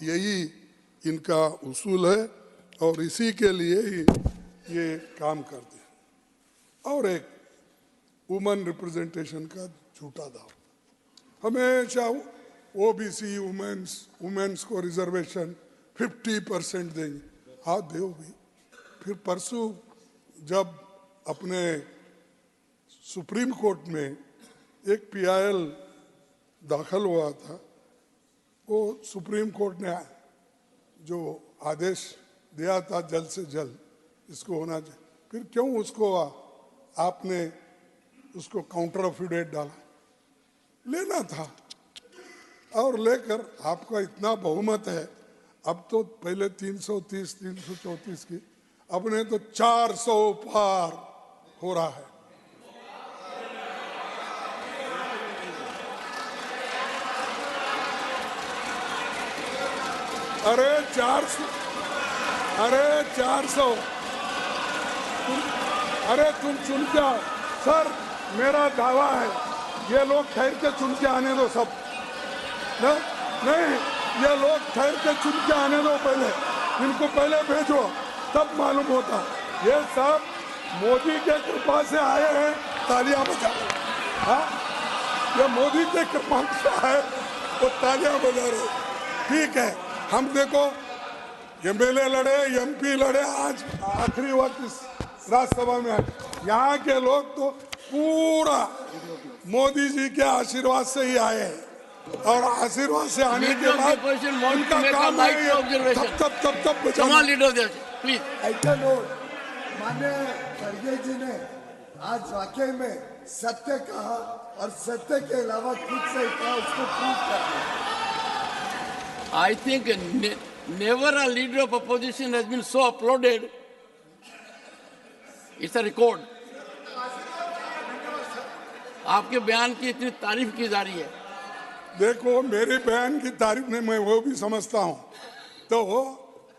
यही इनका उसूल है और इसी के लिए ही ये काम करते हैं। और एक वुमेन रिप्रेजेंटेशन का झूठा दावा, हमेशा ओबीसी वुमेन्स को रिजर्वेशन 50% देंगे। हाँ दो भी। फिर परसों जब अपने सुप्रीम कोर्ट में एक PIL दाखिल हुआ था, वो सुप्रीम कोर्ट ने जो आदेश दिया था जल्द से जल्द इसको होना चाहिए, फिर क्यों उसको आपने उसको काउंटर अफिडेविट डाला? लेना था, और लेकर आपका इतना बहुमत है, अब तो पहले 330 334 की, अब ने तो 400 पार हो रहा है। अरे 400 अरे तुम चुन के आओ। सर, मेरा दावा है ये लोग ठहर के चुन के आने दो सब। नहीं, ये लोग ठहर के चुन के आने दो पहले, इनको पहले भेजो तब मालूम होता। ये सब मोदी के कृपा से आए हैं, तालियां बजा। हाँ, ये मोदी के कृपा से आए, वो तालियां बजा रहे। ठीक है, हम देखो MLA लड़े, MP लड़े, आज आखिरी वक्त इस राज्यसभा में आए। यहाँ के लोग तो पूरा मोदी जी के आशीर्वाद से ही आए हैं, और आशीर्वाद से आने के बाद उनका काम है तब बचाना। प्लीज माननीय खड़गे जी ने आज वाकई में सत्य कहा, और सत्य के अलावा खुद से कहा, उसको प्रूव कर दिया। I think never a leader of opposition has been so applauded. It's a record. आपके बयान की इतनी तारीफ की जा रही है। देखो मेरे बयान की तारीफ में मैं वो भी समझता हूँ, तो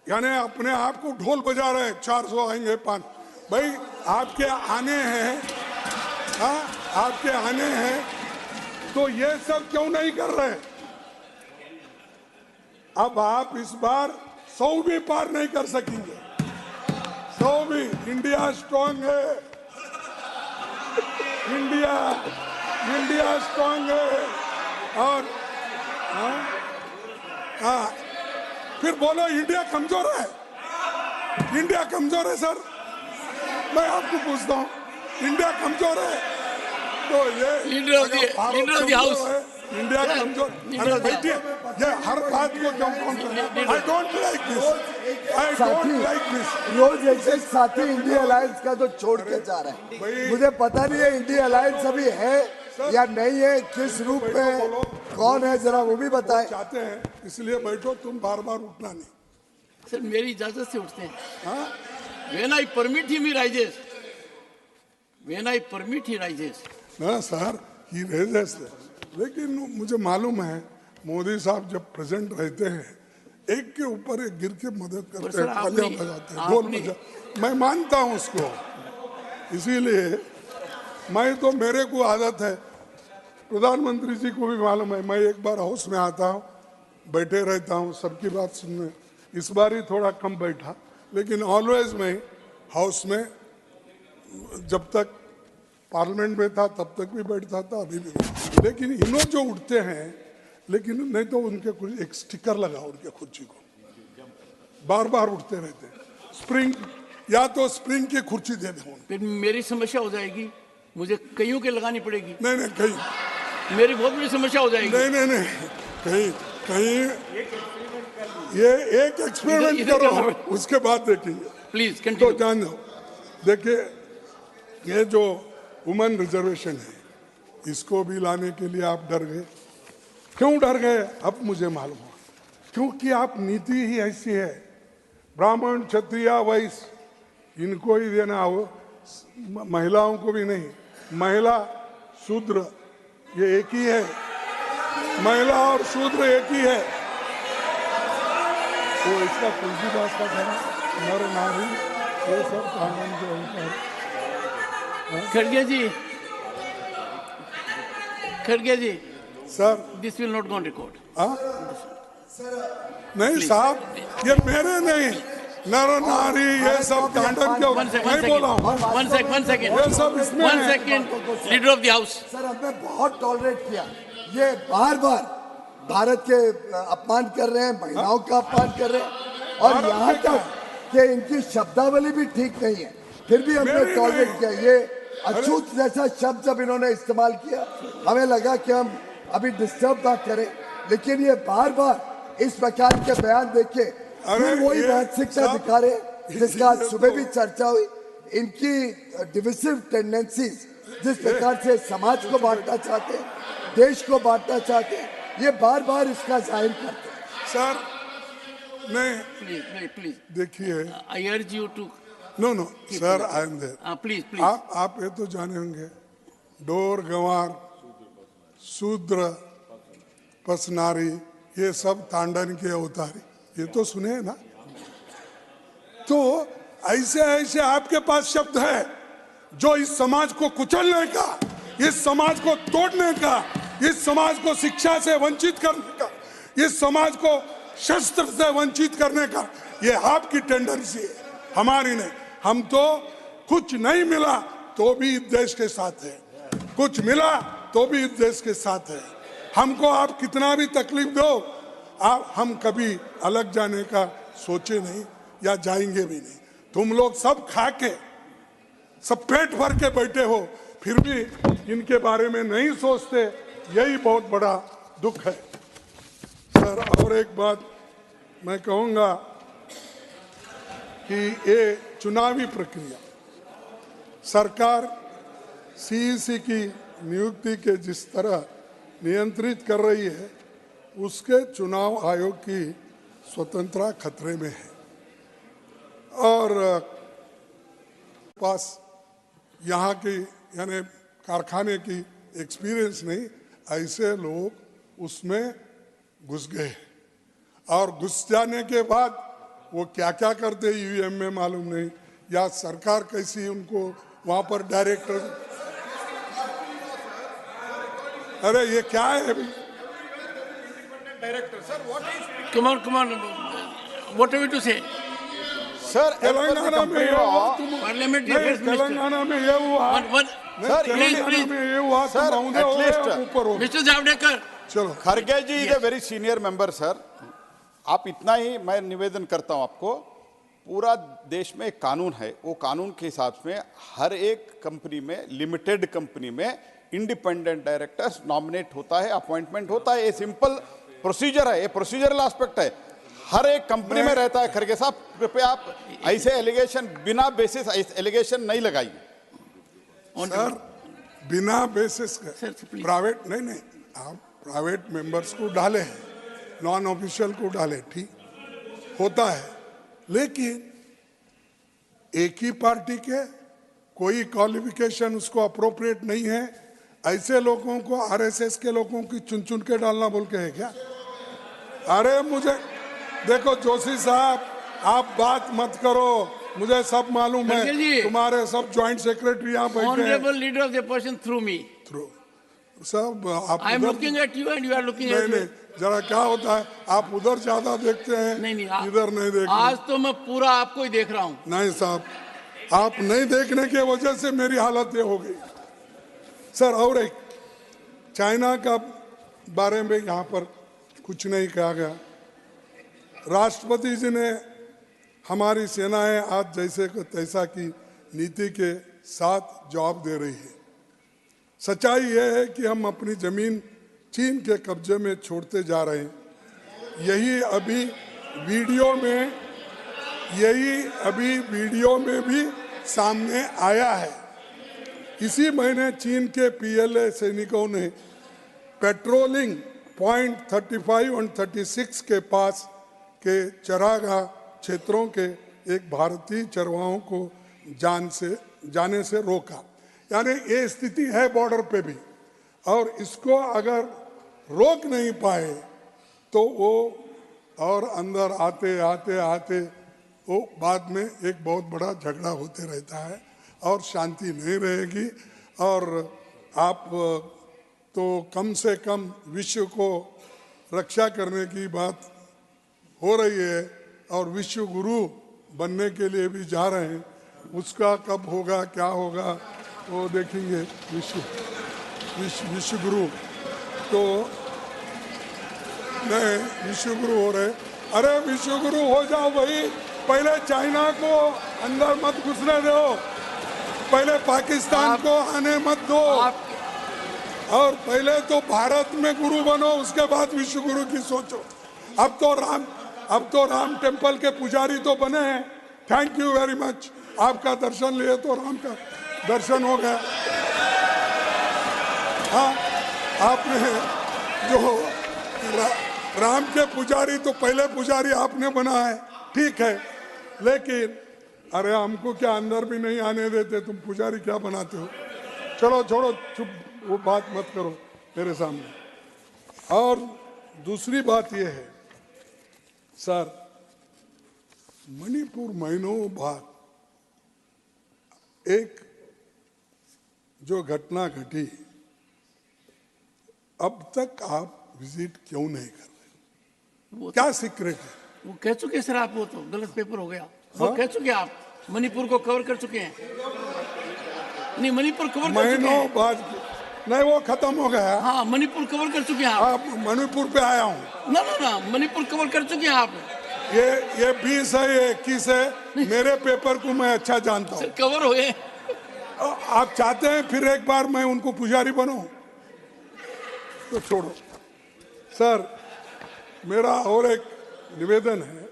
यानी अपने आप को ढोल बजा रहे हैं 400 आएंगे 5। भाई आपके आने हैं, हाँ आपके आने हैं, तो ये सब क्यों नहीं कर रहे? अब आप इस बार 100 भी पार नहीं कर सकेंगे, 100 भी। इंडिया स्ट्रांग है, इंडिया स्ट्रांग है। और हाँ फिर बोलो इंडिया कमजोर है, इंडिया कमजोर है सर। मैं आपको पूछता हूँ, इंडिया कमजोर है तो ये leader of the house, India कमजोर। अरे बैठिए, ये हर बात को क्यों counter? I don't like this, I don't like this. रोज एक साथी इंडिया अलायंस का तो छोड़ के जा रहा है। भाई- मुझे पता नहीं है इंडिया अलायंस अभी है या नहीं है, किस रूप में, कौन है, जरा वो भी बताएं। चाहते हैं इसलिए बैठो, तुम बार बार उठना नहीं। सर मेरी इजाजत से उठते हैं। हाँ When I permit him, he rises. When I permit, he rises. ना सर, ही रेजेस है। लेकिन मुझे मालूम है मोदी साहब जब प्रेजेंट रहते हैं एक के ऊपर एक गिर के मदद करते सर, हैं, तालियां आपने- बजाते हैं, ढोल आपने- बजा। मैं मानता हूं उसको, इसीलिए मैं तो, मेरे को आदत है, प्रधानमंत्री जी को भी मालूम है, मैं एक बार हाउस में आता हूँ, बैठे रहता हूँ सबकी बात सुनने। इस बार ही थोड़ा कम बैठा, लेकिन ऑलवेज मैं हाउस में जब तक पार्लियामेंट में था तब तक भी बैठता था, अभी भी। लेकिन इन्हों जो उठते हैं, लेकिन नहीं तो उनके कुछ एक स्टिकर लगा उनके कुर्सी को, बार बार उठते रहते। स्प्रिंग, या तो स्प्रिंग की कुर्सी दे दे उनको। फिर मेरी समस्या हो जाएगी, मुझे कईयों के लगानी पड़ेगी, नहीं नहीं कहीं, मेरी बहुत बड़ी समस्या हो जाएगी। नहीं नहीं नहीं, कहीं कहीं ये एक एक्सपेरिमेंट इधर करो, करो। उसके बाद देखेंगे। प्लीज तो कंटिन्यू। जान दो, देखिए ये जो वुमेन रिजर्वेशन है, इसको भी लाने के लिए आप डर गए। क्यों डर गए अब मुझे मालूम हुआ, क्योंकि आप नीति ही ऐसी है, ब्राह्मण क्षत्रिय वैश्य इनको ही देना हो, महिलाओं को भी नहीं। महिला शूद्र ये एक ही है, महिला और शूद्र एक ही है। तो इसका तुलसीदास का कहना, नर नारी ये सब कानून के ऊपर। खड़गे ji, sir this will not go on record. हाँ? नहीं साहब, ये मेरे नहीं, नर नारी ये सब तांडव के One second, नहीं बोला हूँ। one second. ये सब इसमें One है। second, leader of the house. Sir हमने बहुत टॉलरेट किया, ये बार बार भारत के अपमान कर रहे हैं, महिलाओं का अपमान कर रहे हैं, और भारत यहाँ के क्या? तक कि इनकी शब्दावली भी ठीक नहीं है, फिर भी हमने मेरी टॉलरेट नहीं। किया। ये अछूत जैसा शब्द जब इन्होंने इस्तेमाल किया, हमें लगा कि हम अभी डिस्टर्ब ना करें, लेकिन ये बार बार इस प्रकार के बयान देके अरे फिर वही ये मानसिकता सब- दिखा रहे हैं जिसका आज ये सुबह तो- भी चर्चा हुई। इनकी डिविसिव टेंडेंसीज, जिस प्रकार से समाज को बांटना चाहते हैं, देश को बांटना चाहते हैं, ये बार बार इसका जाहिर करते हैं। सर नहीं, Please. देखिए, I urge you to. No no sir, I am there. Please. आप ये तो जाने होंगे, डोर गंवार शूद्र पसनारी ये सब तांडन के अवतारी, ये तो सुने हैं ना। तो ऐसे ऐसे आपके पास शब्द है जो इस समाज को कुचलने का, इस समाज को तोड़ने का, इस समाज को शिक्षा से वंचित करने का, इस समाज को शस्त्र से वंचित करने का, ये आपकी टेंडेंसी है, हमारी नहीं। हम तो कुछ नहीं मिला तो भी इस देश के साथ है, कुछ मिला तो भी इस देश के साथ है। हमको आप कितना भी तकलीफ दो, हम कभी अलग जाने का सोचे नहीं या जाएंगे भी नहीं। तुम लोग सब खा के, सब पेट भर के बैठे हो, फिर भी इनके बारे में नहीं सोचते, यही बहुत बड़ा दुख है। सर और एक बात मैं कहूँगा कि ये चुनावी प्रक्रिया, सरकार सीईसी की नियुक्ति के जिस तरह नियंत्रित कर रही है, उसके चुनाव आयोग की स्वतंत्रता खतरे में है। और पास यहाँ की यानी कारखाने की एक्सपीरियंस नहीं, ऐसे लोग उसमें घुस गए और घुस जाने के बाद वो क्या क्या करते ईवीएम में मालूम नहीं, या सरकार कैसी उनको वहां पर डायरेक्टर, अरे ये क्या है अभी? Come on, what are we to say? Sir, Telangana में ये हुआ, Parliamentary नहीं, affairs minister. तेलंगाना में ये हुआ, One, Sir, तेलंगाना में ये हुआ, Sir, तुम महोदय at हो least- गए, ऊपर हो गए। Mr. Javadekar, चलो, खड़गे ji is a very senior member sir, आप इतना ही मैं निवेदन करता हूं आपको, पूरा देश में एक कानून है, वो कानून के हिसाब से हर एक कंपनी में, लिमिटेड कंपनी में इंडिपेंडेंट डायरेक्टर्स नॉमिनेट होता है, अपॉइंटमेंट होता है, ये सिंपल प्रोसीजर है, ये प्रोसीजरल एस्पेक्ट है, हर एक कंपनी में रहता है। खड़गे साहब कृपया आप ऐसे एलिगेशन बिना बेसिस एलिगेशन नहीं लगाइए। सर बिना basis Sir, sir, please. Private नहीं, आप प्राइवेट मेंबर्स को डाले हैं, नॉन ऑफिशियल को डाले, ठीक होता है, लेकिन एक ही पार्टी के कोई क्वालिफिकेशन उसको अप्रोप्रिएट नहीं है, ऐसे लोगों को आरएसएस के लोगों की चुन चुन के डालना बोल के है क्या? अरे मुझे देखो जोशी साहब, आप बात मत करो, मुझे सब मालूम खड़गे जी। है, तुम्हारे सब ज्वाइंट सेक्रेटरी यहाँ बैठे हैं। honorable leader of the opposition through me. Through सब आप I am उधर- looking at you and you are looking नहीं at नहीं, me. जरा क्या होता है, आप उधर ज्यादा देखते हैं, नहीं, इधर नहीं देखते। आज तो मैं पूरा आपको ही देख रहा हूँ। नहीं साहब, आप नहीं देखने के वजह से मेरी हालत ये हो गई। सर और एक चाइना का बारे में यहाँ पर कुछ नहीं कहा गया। राष्ट्रपति जी ने हमारी सेनाएं आज जैसे को तैसा की नीति के साथ जवाब दे रही है। सच्चाई यह है कि हम अपनी जमीन चीन के कब्जे में छोड़ते जा रहे हैं। यही अभी वीडियो में भी सामने आया है। इसी महीने चीन के पीएलए सैनिकों ने पेट्रोलिंग पॉइंट 35 और 36 के पास के चरागाह क्षेत्रों के एक भारतीय चरवाहों को जाने से रोका। यानी ये स्थिति है बॉर्डर पे भी, और इसको अगर रोक नहीं पाए तो वो और अंदर आते आते आते वो बाद में एक बहुत बड़ा झगड़ा होते रहता है और शांति नहीं रहेगी। और आप तो कम से कम विश्व को रक्षा करने की बात हो रही है और विश्व गुरु बनने के लिए भी जा रहे हैं। उसका कब होगा क्या होगा वो देखेंगे। विश्व गुरु तो नहीं, विश्व गुरु हो रहे। अरे विश्व गुरु हो जाओ भाई, पहले चाइना को अंदर मत घुसने दो, पहले पाकिस्तान को आने मत दो, और पहले तो भारत में गुरु बनो, उसके बाद विश्व गुरु की सोचो। अब तो राम टेम्पल के पुजारी तो बने हैं। थैंक यू वेरी मच, आपका दर्शन लिए तो राम का दर्शन हो गया। हाँ, आपने जो राम के पुजारी तो पहले पुजारी आपने बना है, ठीक है, लेकिन अरे हमको क्या अंदर भी नहीं आने देते, तुम पुजारी क्या बनाते हो? चलो छोड़ो, चुप, वो बात मत करो मेरे सामने। और दूसरी बात यह है सर, मणिपुर महीनों बाद एक जो घटना घटी, अब तक आप विजिट क्यों नहीं कर रहे? क्या सीक्रेट है? वो कह चुके सर, आप वो तो गलत पेपर हो गया। वो हाँ? कह चुके आप मणिपुर को कवर कर चुके हैं। नहीं, मणिपुर कवर कर चुके महीनों हैं। बाद नहीं, वो खत्म हो गया। हाँ, मणिपुर कवर कर चुके हैं आप। आप मणिपुर पे आया हूँ। ना, मणिपुर कवर कर चुके हैं आप। ये 20 है, ये 21 है, मेरे पेपर को मैं अच्छा जानता हूँ। सर कवर हो गए। आप चाहते हैं फिर एक बार मैं उनको पुजारी बनाऊं? तो छोड़ो सर। मेरा और एक निवेदन है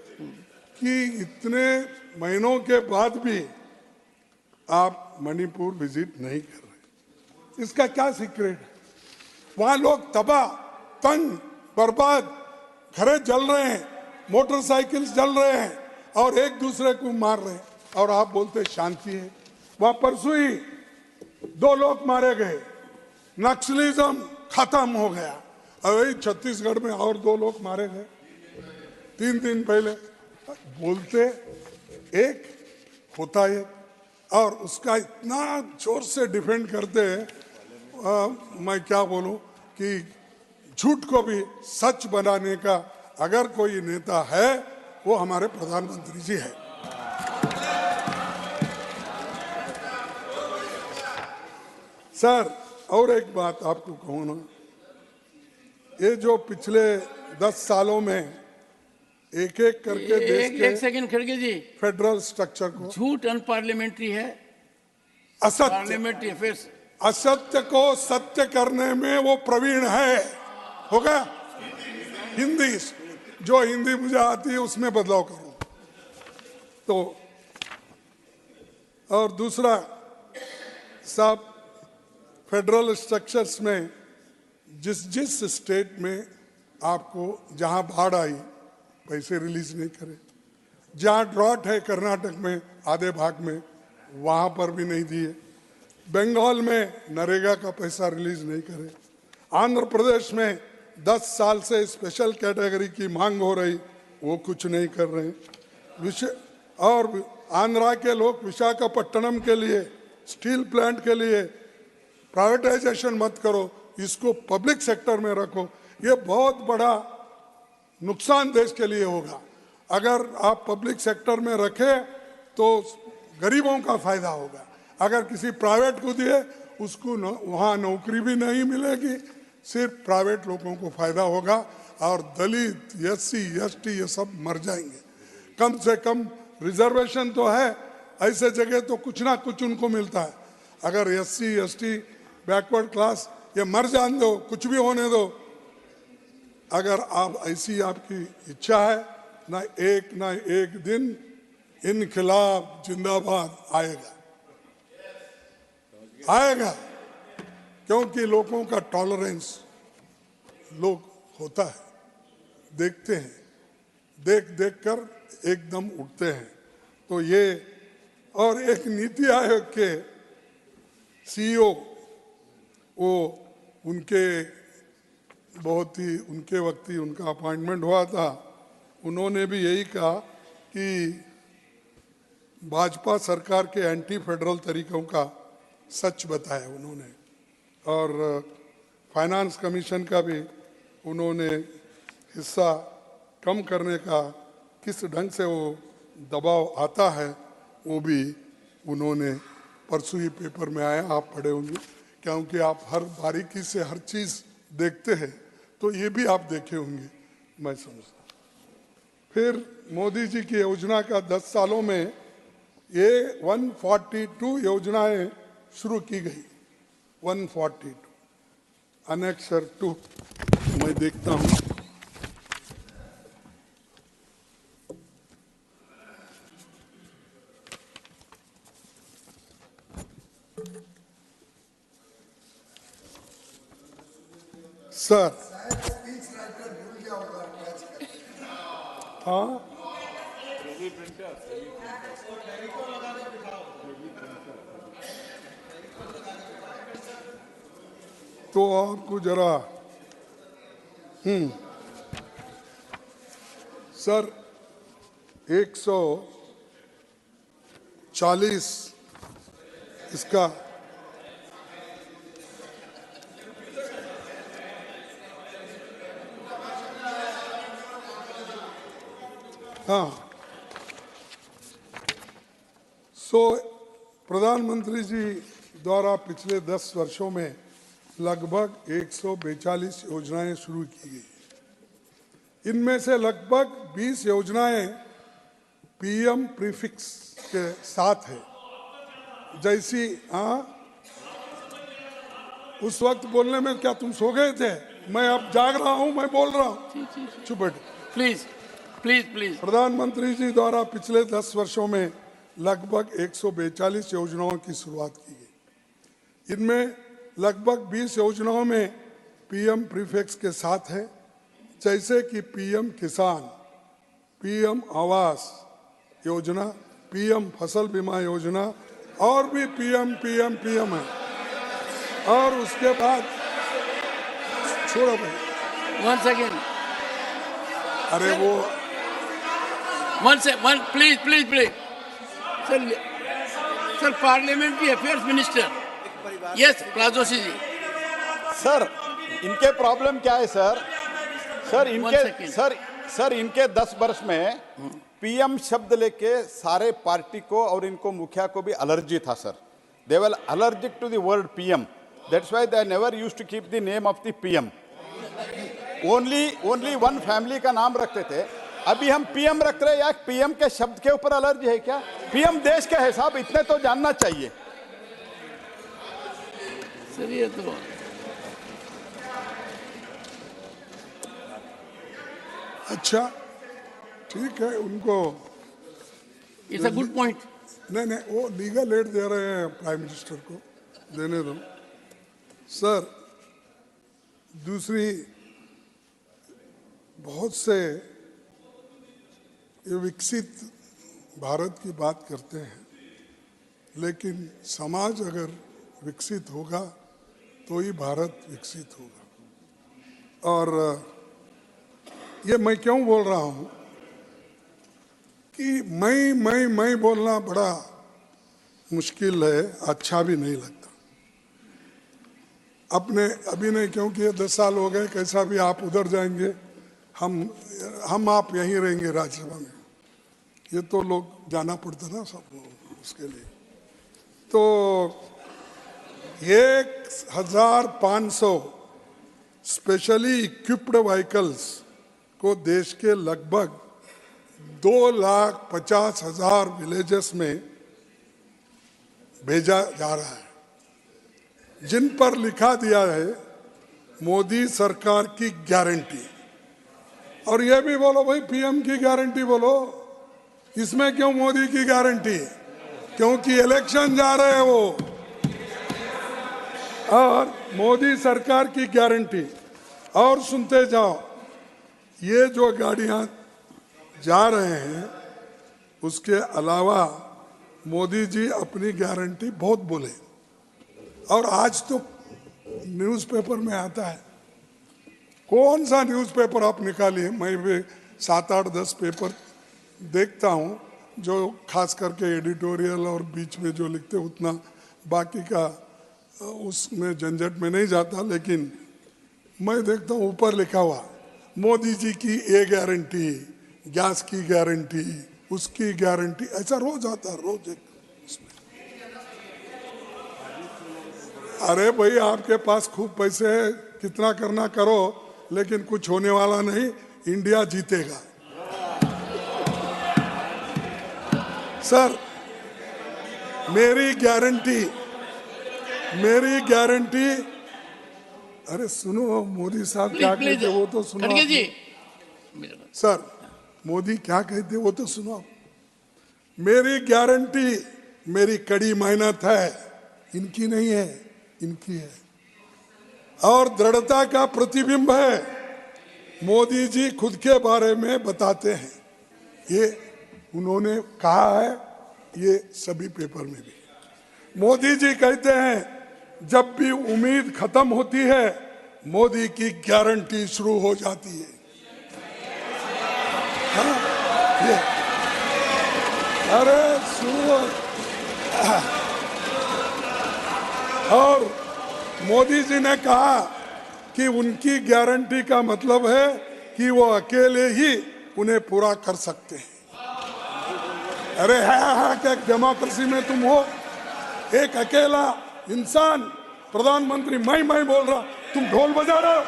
कि इतने महीनों के बाद भी आप मणिपुर विजिट नहीं कर रहे, इसका क्या सीक्रेट है? वहां लोग तबाह, तंग, बर्बाद, घरे जल रहे हैं, मोटरसाइकिल्स जल रहे हैं और एक दूसरे को मार रहे हैं, और आप बोलते शांति है। वहां परसों ही 2 लोग मारे गए, नक्सलिज्म खत्म हो गया। अभी छत्तीसगढ़ में और 2 लोग मारे गए 3 दिन पहले। बोलते एक होता एक, और उसका इतना जोर से डिफेंड करते हैं, मैं क्या बोलूं कि झूठ को भी सच बनाने का अगर कोई नेता है वो हमारे प्रधानमंत्री जी है। सर, और एक बात आपको कहूँ ना, ये जो पिछले 10 सालों में एक एक करके देश एक के सेकंड खड़गे जी, फेडरल स्ट्रक्चर को झूठ अनपार्लियामेंट्री है, असत्य पार्लियामेंट्री अफेयर्स। असत्य को सत्य करने में वो प्रवीण है। हो गया? हिंदी, जो हिंदी मुझे आती है उसमें बदलाव करो तो। और दूसरा साहब, फेडरल स्ट्रक्चर्स में जिस स्टेट में आपको जहां बाढ़ आई पैसे रिलीज नहीं करे, जहां ड्रॉट है कर्नाटक में आधे भाग में वहां पर भी नहीं दिए, बंगाल में नरेगा का पैसा रिलीज नहीं करे, आंध्र प्रदेश में 10 साल से स्पेशल कैटेगरी की मांग हो रही वो कुछ नहीं कर रहे। और आंध्रा के लोग विशाखापट्टनम के लिए स्टील प्लांट के लिए प्राइवेटाइजेशन मत करो, इसको पब्लिक सेक्टर में रखो। ये बहुत बड़ा नुकसान देश के लिए होगा। अगर आप पब्लिक सेक्टर में रखें तो गरीबों का फायदा होगा, अगर किसी प्राइवेट को दिए उसको वहाँ नौकरी भी नहीं मिलेगी, सिर्फ प्राइवेट लोगों को फायदा होगा और दलित, एससी, एसटी ये सब मर जाएंगे। कम से कम रिजर्वेशन तो है, ऐसे जगह तो कुछ ना कुछ उनको मिलता है। अगर एससी, एसटी, बैकवर्ड क्लास ये मर जान दो, कुछ भी होने दो। अगर आप ऐसी आपकी इच्छा है, ना एक दिन इनकलाब जिंदाबाद आएगा, आएगा, क्योंकि लोगों का टॉलरेंस लोग होता है, देखते हैं, देख देख कर एकदम उठते हैं। तो ये, और एक नीति आयोग के सीईओ, वो उनके बहुत ही उनके वक्त ही उनका अपॉइंटमेंट हुआ था, उन्होंने भी यही कहा कि भाजपा सरकार के एंटी फेडरल तरीकों का सच बताया उन्होंने। और फाइनेंस कमीशन का भी उन्होंने हिस्सा कम करने का किस ढंग से वो दबाव आता है वो भी उन्होंने परसों ही पेपर में आया, आप पढ़े होंगे, क्योंकि आप हर बारीकी से हर चीज़ देखते हैं, तो ये भी आप देखे होंगे मैं समझता। फिर मोदी जी की योजना का 10 सालों में ये 142 योजनाएं शुरू की गई। 142 अनेक्सर 2 मैं देखता हूं। सर, हाँ, तो आपको जरा सर 140 इसका हाँ। प्रधानमंत्री जी द्वारा पिछले 10 वर्षों में लगभग 142 योजनाएं शुरू की गई। इनमें से लगभग 20 योजनाएं पीएम प्रीफिक्स के साथ है। जैसी उस वक्त बोलने में क्या तुम सो गए थे? मैं अब जाग रहा हूं, मैं बोल रहा हूं। चुप बैठो प्लीज प्लीज प्लीज। प्रधानमंत्री जी द्वारा पिछले 10 वर्षों में लगभग 142 योजनाओं की शुरुआत की गई। इनमें लगभग 20 योजनाओं में पीएम प्रीफिक्स के साथ है, जैसे कि पीएम किसान, पीएम आवास योजना, पीएम फसल बीमा योजना और भी पीएम है। और उसके बाद छोड़ो भाई, वन सेकेंड, अरे वो please please please sir parliamentary affairs minister, yes प्लाजोसी जी। सर इनके प्रॉब्लम क्या है सर? Sir second. सर इनके 10 वर्ष में पीएम शब्द लेके सारे पार्टी को और इनको मुखिया को भी एलर्जी था sir. They were allergic to the word PM. That's why they never used to keep the name of the PM. Only one family का नाम रखते थे. अभी हम पीएम रख रहे हैं. या पीएम के शब्द के ऊपर एलर्जी है क्या? पीएम देश के हिसाब इतने तो जानना चाहिए. सर ये तो अच्छा ठीक है, उनको इट्स अ गुड पॉइंट। नहीं वो लीगल एड दे रहे हैं प्राइम मिनिस्टर को, देने दो सर। दूसरी बहुत से ये विकसित भारत की बात करते हैं, लेकिन समाज अगर विकसित होगा तो ही भारत विकसित होगा। और ये मैं क्यों बोल रहा हूं कि मैं बोलना बड़ा मुश्किल है, अच्छा भी नहीं लगता। अपने अभी नहीं, क्योंकि ये 10 साल हो गए, कैसा भी आप उधर जाएंगे, हम आप यहीं रहेंगे राज्यसभा में। ये तो लोग जाना पड़ता ना सब उसके लिए। तो 1500 स्पेशली इक्विप्ड व्हीकल्स को देश के लगभग 2,50,000 विलेजेस में भेजा जा रहा है, जिन पर लिखा दिया है मोदी सरकार की गारंटी। और ये भी बोलो भाई पीएम की गारंटी बोलो, इसमें क्यों मोदी की गारंटी? क्योंकि इलेक्शन जा रहे हैं वो। और मोदी सरकार की गारंटी। और सुनते जाओ, ये जो गाड़ियां जा रहे हैं उसके अलावा मोदी जी अपनी गारंटी बहुत बोले। और आज तो न्यूज़पेपर में आता है, कौन सा न्यूज़पेपर आप निकालिए, मैं भी 7, 8, 10 पेपर देखता हूं, जो खास करके एडिटोरियल और बीच में जो लिखते उतना, बाकी का उसमें झंझट में नहीं जाता। लेकिन मैं देखता हूं ऊपर लिखा हुआ मोदी जी की ये गारंटी, गैस की गारंटी, उसकी गारंटी, ऐसा रोज आता, रोज एक। अरे भाई आपके पास खूब पैसे है, कितना करना करो, लेकिन कुछ होने वाला नहीं, इंडिया जीतेगा। सर मेरी गारंटी, अरे सुनो मोदी साहब क्या कहते वो तो सुनो। खड़गे जी, सर मोदी क्या कहते वो तो सुनो। मेरी गारंटी मेरी कड़ी मेहनत है, इनकी नहीं है, इनकी है। और दृढ़ता का प्रतिबिंब है, मोदी जी खुद के बारे में बताते हैं, ये उन्होंने कहा है, ये सभी पेपर में भी। मोदी जी कहते हैं जब भी उम्मीद खत्म होती है मोदी की गारंटी शुरू हो जाती है। हाँ, ये अरे सुनो। और मोदी जी ने कहा कि उनकी गारंटी का मतलब है कि वो अकेले ही उन्हें पूरा कर सकते हैं। अरे है क्या डेमोक्रेसी में तुम हो, एक अकेला इंसान प्रधानमंत्री, मैं बोल रहा, तुम ढोल बजा रहे हो।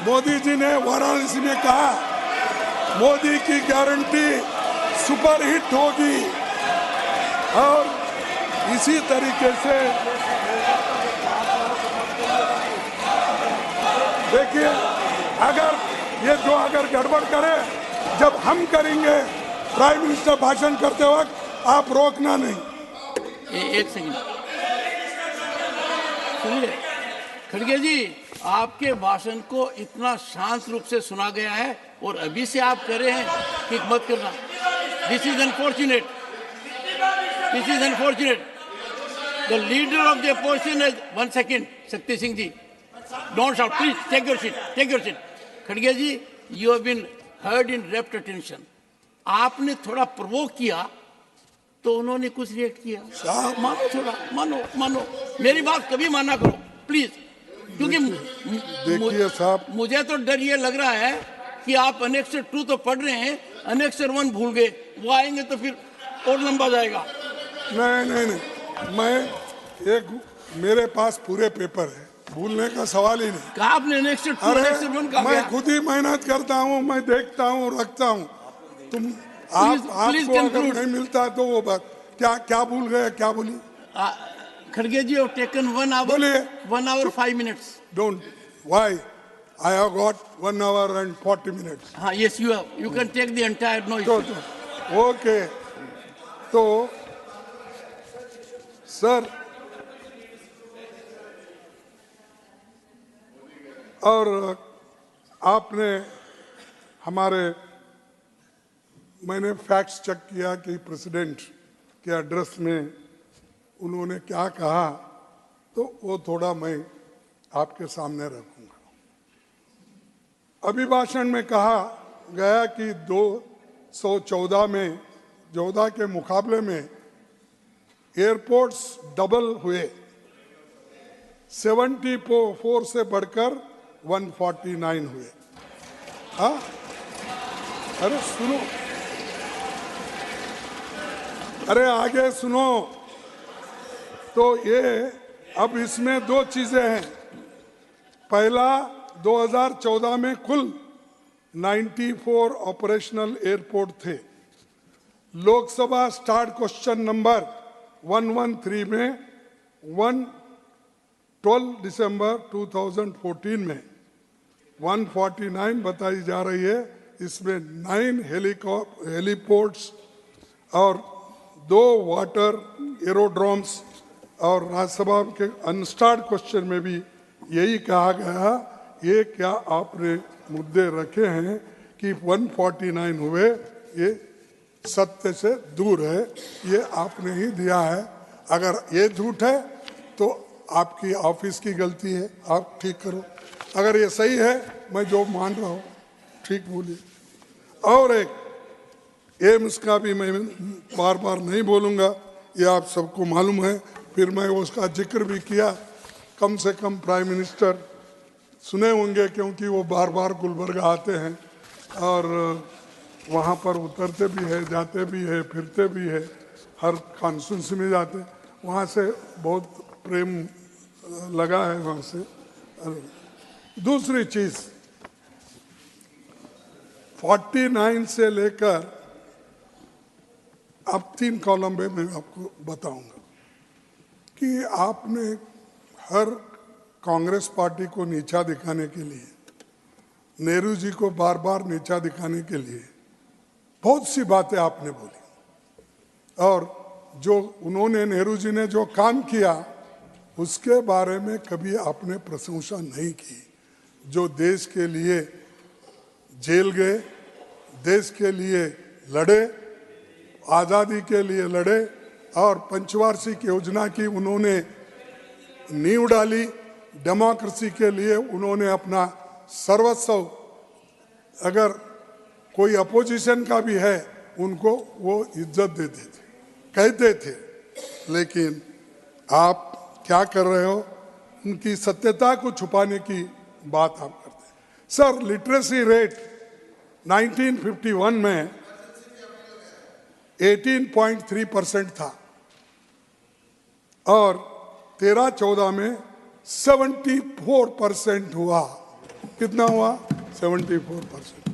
मोदी जी ने वाराणसी में कहा मोदी की गारंटी सुपर हिट होगी। और इसी तरीके से देखिए, अगर गड़बड़ करे, जब हम करेंगे प्राइम मिनिस्टर भाषण करते वक्त, आप रोकना नहीं। एक सेकंड सुनिए खड़गे जी, आपके भाषण को इतना शांत रूप से सुना गया है और अभी से आप कह रहे हैं कि मत करना। This is unfortunate. This is unfortunate. The leader of the opposition is, 1 second, Shakti Singh ji. Don't shout, please, take your seat, take your seat. खड़गे जी, you have been heard in rapt attention. आपने थोड़ा provoke किया, तो उन्होंने कुछ react किया. मानो थोड़ा, मानो. मेरी बात कभी माना करो, प्लीज. क्योंकि देखिए साहब, मुझे तो डर ये लग रहा है कि आप अनेक्सर 2 तो पढ़ रहे हैं, अनेक्सर 1 भूल गए. वो आएंगे तो फिर और लंबा जाएगा. नहीं, मेरे पास पूरे पेपर है, भूलने का सवाल ही नहीं. कहा आपने अनेक्सर 2 अरे अनेक्सर 1 कहा मैं गया? खुद ही मेहनत करता हूँ, मैं देखता हूँ, रखता हूँ. please आपको अगर conclude. नहीं मिलता तो वो बात क्या भूल गए, क्या बोली? खड़गे जी have taken 1 hour, बोलिए. 1 hour 5 minutes. Don't. Why? I have got 1 hour and 40 minutes. हाँ, yes, you have. You can take the entire noise. Okay. तो सर, और आपने मैंने फैक्ट्स चेक किया कि प्रेसिडेंट के एड्रेस में उन्होंने क्या कहा, तो वो थोड़ा मैं आपके सामने रखूंगा. अभिभाषण में कहा गया कि 2014 में 14 के मुकाबले में एयरपोर्ट्स डबल हुए, 74 से बढ़कर 149 हुए. हाँ, अरे सुनो, अरे आगे सुनो. तो ये अब इसमें 2 चीजें हैं. पहला, 2014 में कुल 94 ऑपरेशनल एयरपोर्ट थे. लोकसभा स्टार्ट क्वेश्चन नंबर 113 में 12 दिसंबर 2014 में 149 बताई जा रही है. इसमें 9 हेलीपोर्ट्स और 2 वाटर एरोड्रोम्स, और राज्यसभा के अनस्टार्ट क्वेश्चन में भी यही कहा गया. ये क्या आपने मुद्दे रखे हैं कि 149 हुए, ये सत्य से दूर है. ये आपने ही दिया है. अगर ये झूठ है तो आपकी ऑफिस की गलती है, आप ठीक करो. अगर ये सही है, मैं जो मान रहा हूँ ठीक बोलिए. और एक एम्स का भी मैं बार बार नहीं बोलूँगा, ये आप सबको मालूम है. फिर मैं उसका जिक्र भी किया. कम से कम प्राइम मिनिस्टर सुने होंगे, क्योंकि वो बार बार गुलबर्गा आते हैं और वहाँ पर उतरते भी है, जाते भी है, फिरते भी है, हर कॉन्स्टिट्यूंसी में जाते. वहाँ से बहुत प्रेम लगा है वहाँ से. दूसरी चीज़, 49 से लेकर अब 3 कॉलम में मैं आपको बताऊंगा कि आपने हर कांग्रेस पार्टी को नीचा दिखाने के लिए, नेहरू जी को बार बार नीचा दिखाने के लिए बहुत सी बातें आपने बोली. और जो उन्होंने, नेहरू जी ने जो काम किया, उसके बारे में कभी आपने प्रशंसा नहीं की. जो देश के लिए जेल गए, देश के लिए लड़े, आज़ादी के लिए लड़े, और पंचवार्षिक योजना की उन्होंने नींव डाली. डेमोक्रेसी के लिए उन्होंने अपना सर्वस्व, अगर कोई अपोजिशन का भी है, उनको वो इज्जत देते थे, कहते थे. लेकिन आप क्या कर रहे हो? उनकी सत्यता को छुपाने की बात आप करते हैं. सर, लिटरेसी रेट 1951 में 18.3% था और 13-14 में 74% हुआ. कितना हुआ? 74%.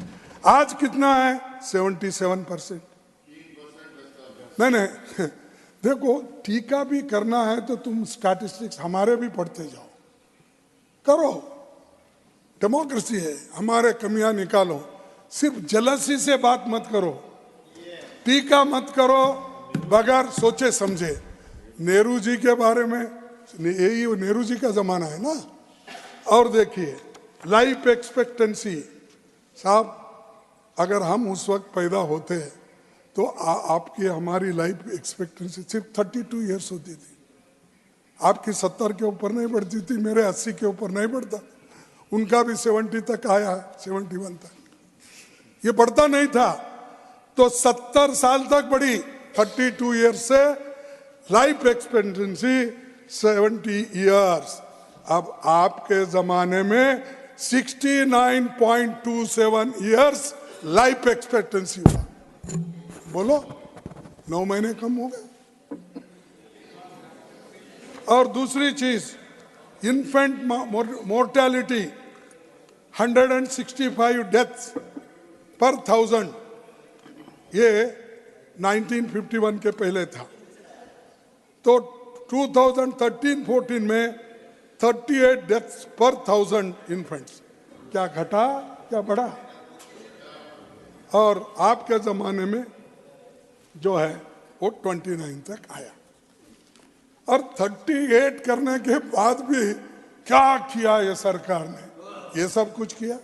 आज कितना है? 77%. नहीं देखो, टीका भी करना है तो तुम स्टैटिस्टिक्स हमारे भी पढ़ते जाओ, करो. डेमोक्रेसी है, हमारे कमियां निकालो. सिर्फ जलसी से बात मत करो, टीका मत करो बगैर सोचे समझे. नेहरू जी के बारे में, यही नेहरू जी का जमाना है ना. और देखिए, लाइफ एक्सपेक्टेंसी साहब, अगर हम उस वक्त पैदा होते तो आपकी हमारी लाइफ एक्सपेक्टेंसी सिर्फ 32 इयर्स होती थी। आपकी 70 के ऊपर नहीं बढ़ती थी, मेरे 80 के ऊपर नहीं बढ़ता, उनका भी 70 तक आया, 71 तक, ये बढ़ता नहीं था। तो 70 साल तक बढ़ी, 32 इयर्स से लाइफ एक्सपेक्टेंसी 70 इयर्स। अब आपके जमाने में 69.27 इयर्स लाइफ एक्सपेक्टेंसी हुआ। बोलो, 9 महीने कम हो गए। और दूसरी चीज, इन्फेंट मोर्टेलिटी 165 डेथ्स पर 1000, ये 1951 के पहले था। तो 2013-14 में 38 डेथ्स पर 1000 इन्फेंट्स। क्या घटा क्या बढ़ा? और आपके जमाने में जो है वो 29 तक आया। और 38 करने के बाद भी क्या किया ये सरकार ने? ये सब कुछ किया।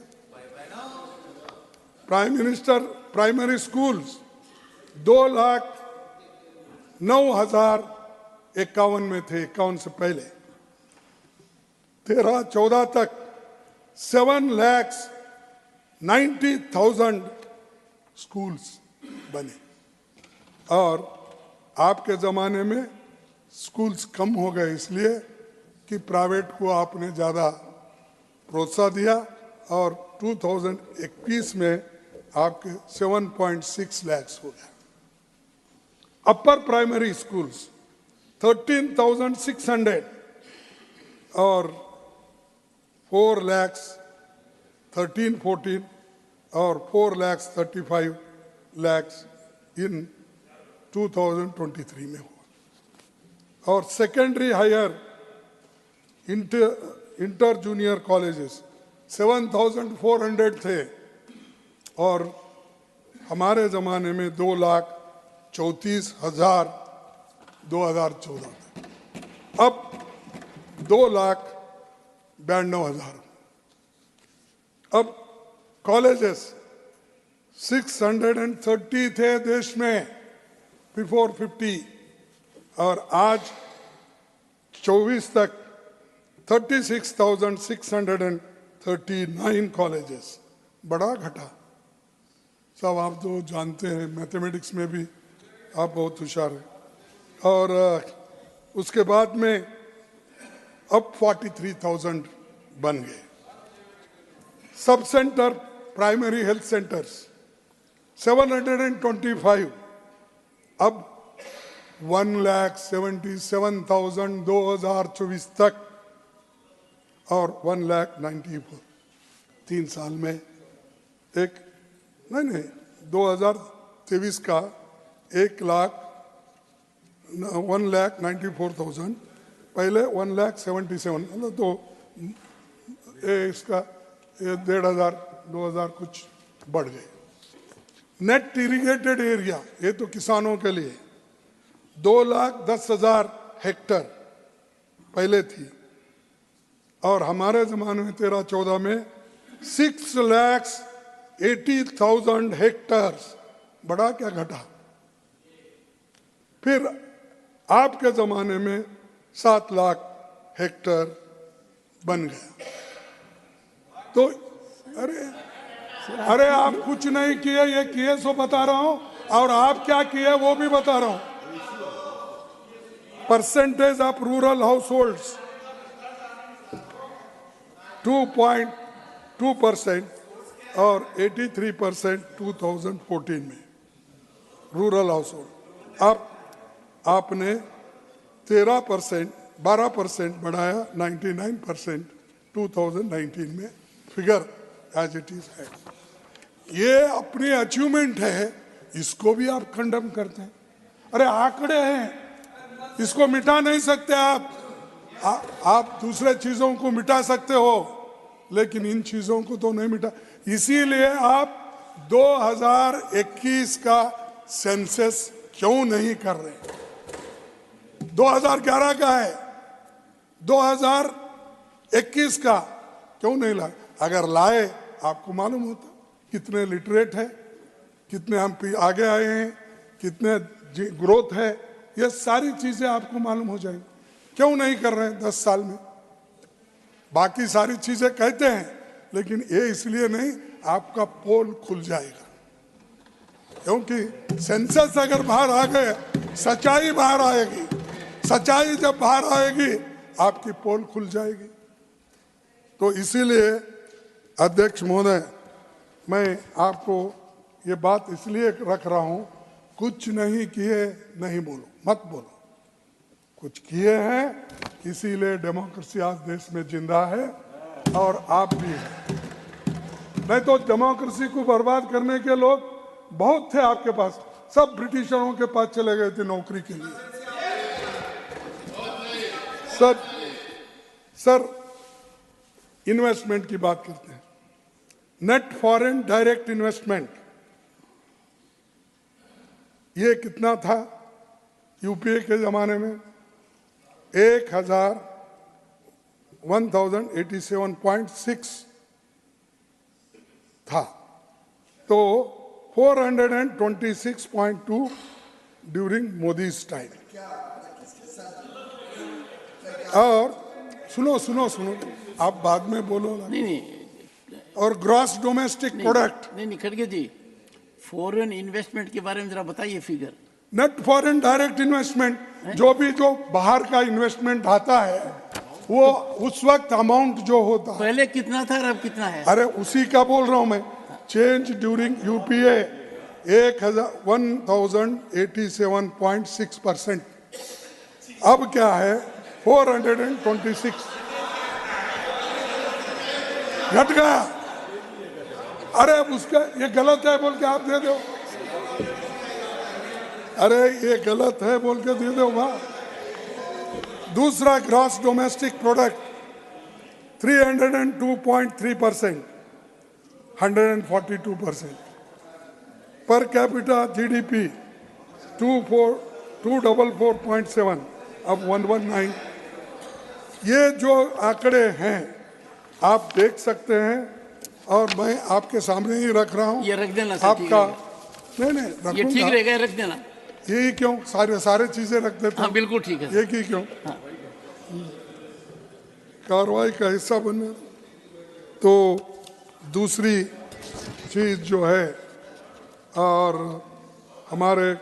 प्राइम मिनिस्टर प्राइमरी स्कूल्स 2,09,051 में थे, 51 से पहले। 13-14 तक 7,90,000 स्कूल्स बने। और आपके जमाने में स्कूल्स कम हो गए, इसलिए कि प्राइवेट को आपने ज़्यादा प्रोत्साहन दिया। और 2021 में आपके 7.6 लाख हो गया। अपर प्राइमरी स्कूल्स 13,600 और 4,13,14 और 4,35,00,000 इन 2023 में हुआ। और secondary higher inter junior colleges 7,400 थे, और हमारे ज़माने में 2,34,000 2014 तक। अब 2,92,000। अब कॉलेजेस 630 थे देश में बिफोर 50, और आज 24 तक 36,639 कॉलेजेस। बड़ा घटा। सब आप तो जानते हैं, मैथमेटिक्स में भी आप बहुत होशियार हैं। और उसके बाद में अब 43,000 बन गए। Sub centre, primary health centres 725, अब 1,77,000 2024 तक, और 1,94,000 3 साल में। एक नहीं 2023 का 1,94,000, पहले 1,77,000, मतलब तो इसका 1,500 2,000 कुछ बढ़ गए। नेट इरिगेटेड एरिया, ये तो किसानों के लिए 2,10,000 हेक्टर पहले थी, और हमारे जमाने में 13-14 में 6,80,000 हेक्टर्स। बड़ा क्या घटा? फिर आपके जमाने में 7 लाख हेक्टर बन गया। तो अरे आप कुछ नहीं किए, ये किए सो बता रहा हूं, और आप क्या किए वो भी बता रहा हूं। Percentage of rural house holds 2.2% और 83% 2014 में रूरल हाउस होल्ड। अब आपने 12% बढ़ाया, 99% 2019 में फिगर एज इट इज है। ये अपनी अचीवमेंट है, इसको भी आप कंडम करते हैं। अरे आंकड़े हैं, इसको मिटा नहीं सकते आप दूसरे चीजों को मिटा सकते हो, लेकिन इन चीजों को तो नहीं मिटा। इसीलिए आप 2021 का सेंसस क्यों नहीं कर रहे? 2011 का है, 2021 का क्यों नहीं लाए? अगर लाए आपको मालूम होता कितने लिटरेट है, कितने हम आगे आए हैं, कितने ग्रोथ है, ये सारी चीजें आपको मालूम हो जाएंगी। क्यों नहीं कर रहे हैं 10 साल में? बाकी सारी चीजें कहते हैं, लेकिन ये इसलिए नहीं, आपका पोल खुल जाएगा। क्योंकि सेंसस अगर बाहर आ गए, सच्चाई बाहर आएगी। सच्चाई जब बाहर आएगी, आपकी पोल खुल जाएगी। तो इसीलिए अध्यक्ष महोदय, मैं आपको ये बात इसलिए रख रहा हूं, कुछ नहीं किए नहीं बोलो, मत बोलो। कुछ किए हैं, इसीलिए डेमोक्रेसी आज देश में जिंदा है और आप भी हैं। नहीं तो डेमोक्रेसी को बर्बाद करने के लोग बहुत थे आपके पास, सब ब्रिटिशरों के पास चले गए थे नौकरी के लिए। सर इन्वेस्टमेंट की बात करते हैं। नेट फॉरेन डायरेक्ट इन्वेस्टमेंट ये कितना था यूपीए के जमाने में? 1087.6 था, तो 426.2 ड्यूरिंग मोदी टाइम। और सुनो सुनो सुनो, आप बाद में बोलो ना। नहीं, और ग्रॉस डोमेस्टिक प्रोडक्ट, नहीं खड़गे जी, फॉरेन इन्वेस्टमेंट के बारे में जरा बताइए figure. Net foreign direct investment, जो बाहर का इन्वेस्टमेंट आता है, वो उस वक्त अमाउंट जो होता है, पहले कितना था और अब कितना है? अरे उसी का बोल रहा हूं मैं। Change during UPA 1087.6%। अब क्या है? 426 घट गया। अरे उसका ये गलत है बोल के आप दे दो, अरे ये गलत है बोल के दे दो वहां। दूसरा gross domestic product 302.3%, 142%। Per capita GDP 244.7, अब 119। ये जो आंकड़े हैं आप देख सकते हैं, और मैं आपके सामने ही रख रहा हूं। ये रख देना सर, आपका नहीं ये रखूंगा। ठीक रहेगा, रख देना। यही क्यों सारे चीजें रख देता हाँ हूं। बिल्कुल ठीक है। ये की क्यों कार्रवाई का हिस्सा बनना। तो दूसरी चीज जो है, और हमारे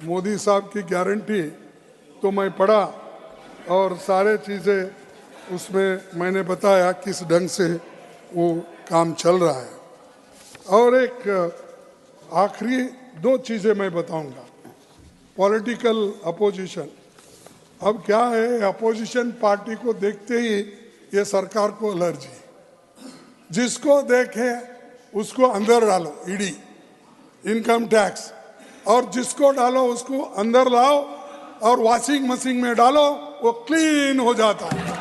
मोदी साहब की गारंटी तो मैं पढ़ा, और सारे चीज़ें उसमें मैंने बताया किस ढंग से वो काम चल रहा है। और एक आखिरी 2 चीज़ें मैं बताऊंगा। पॉलिटिकल अपोजिशन, अब क्या है, अपोजिशन पार्टी को देखते ही ये सरकार को एलर्जी, जिसको देखे उसको अंदर डालो, ईडी, इनकम टैक्स, और जिसको डालो उसको अंदर लाओ और वॉशिंग मशीन में डालो, वो क्लीन हो जाता है,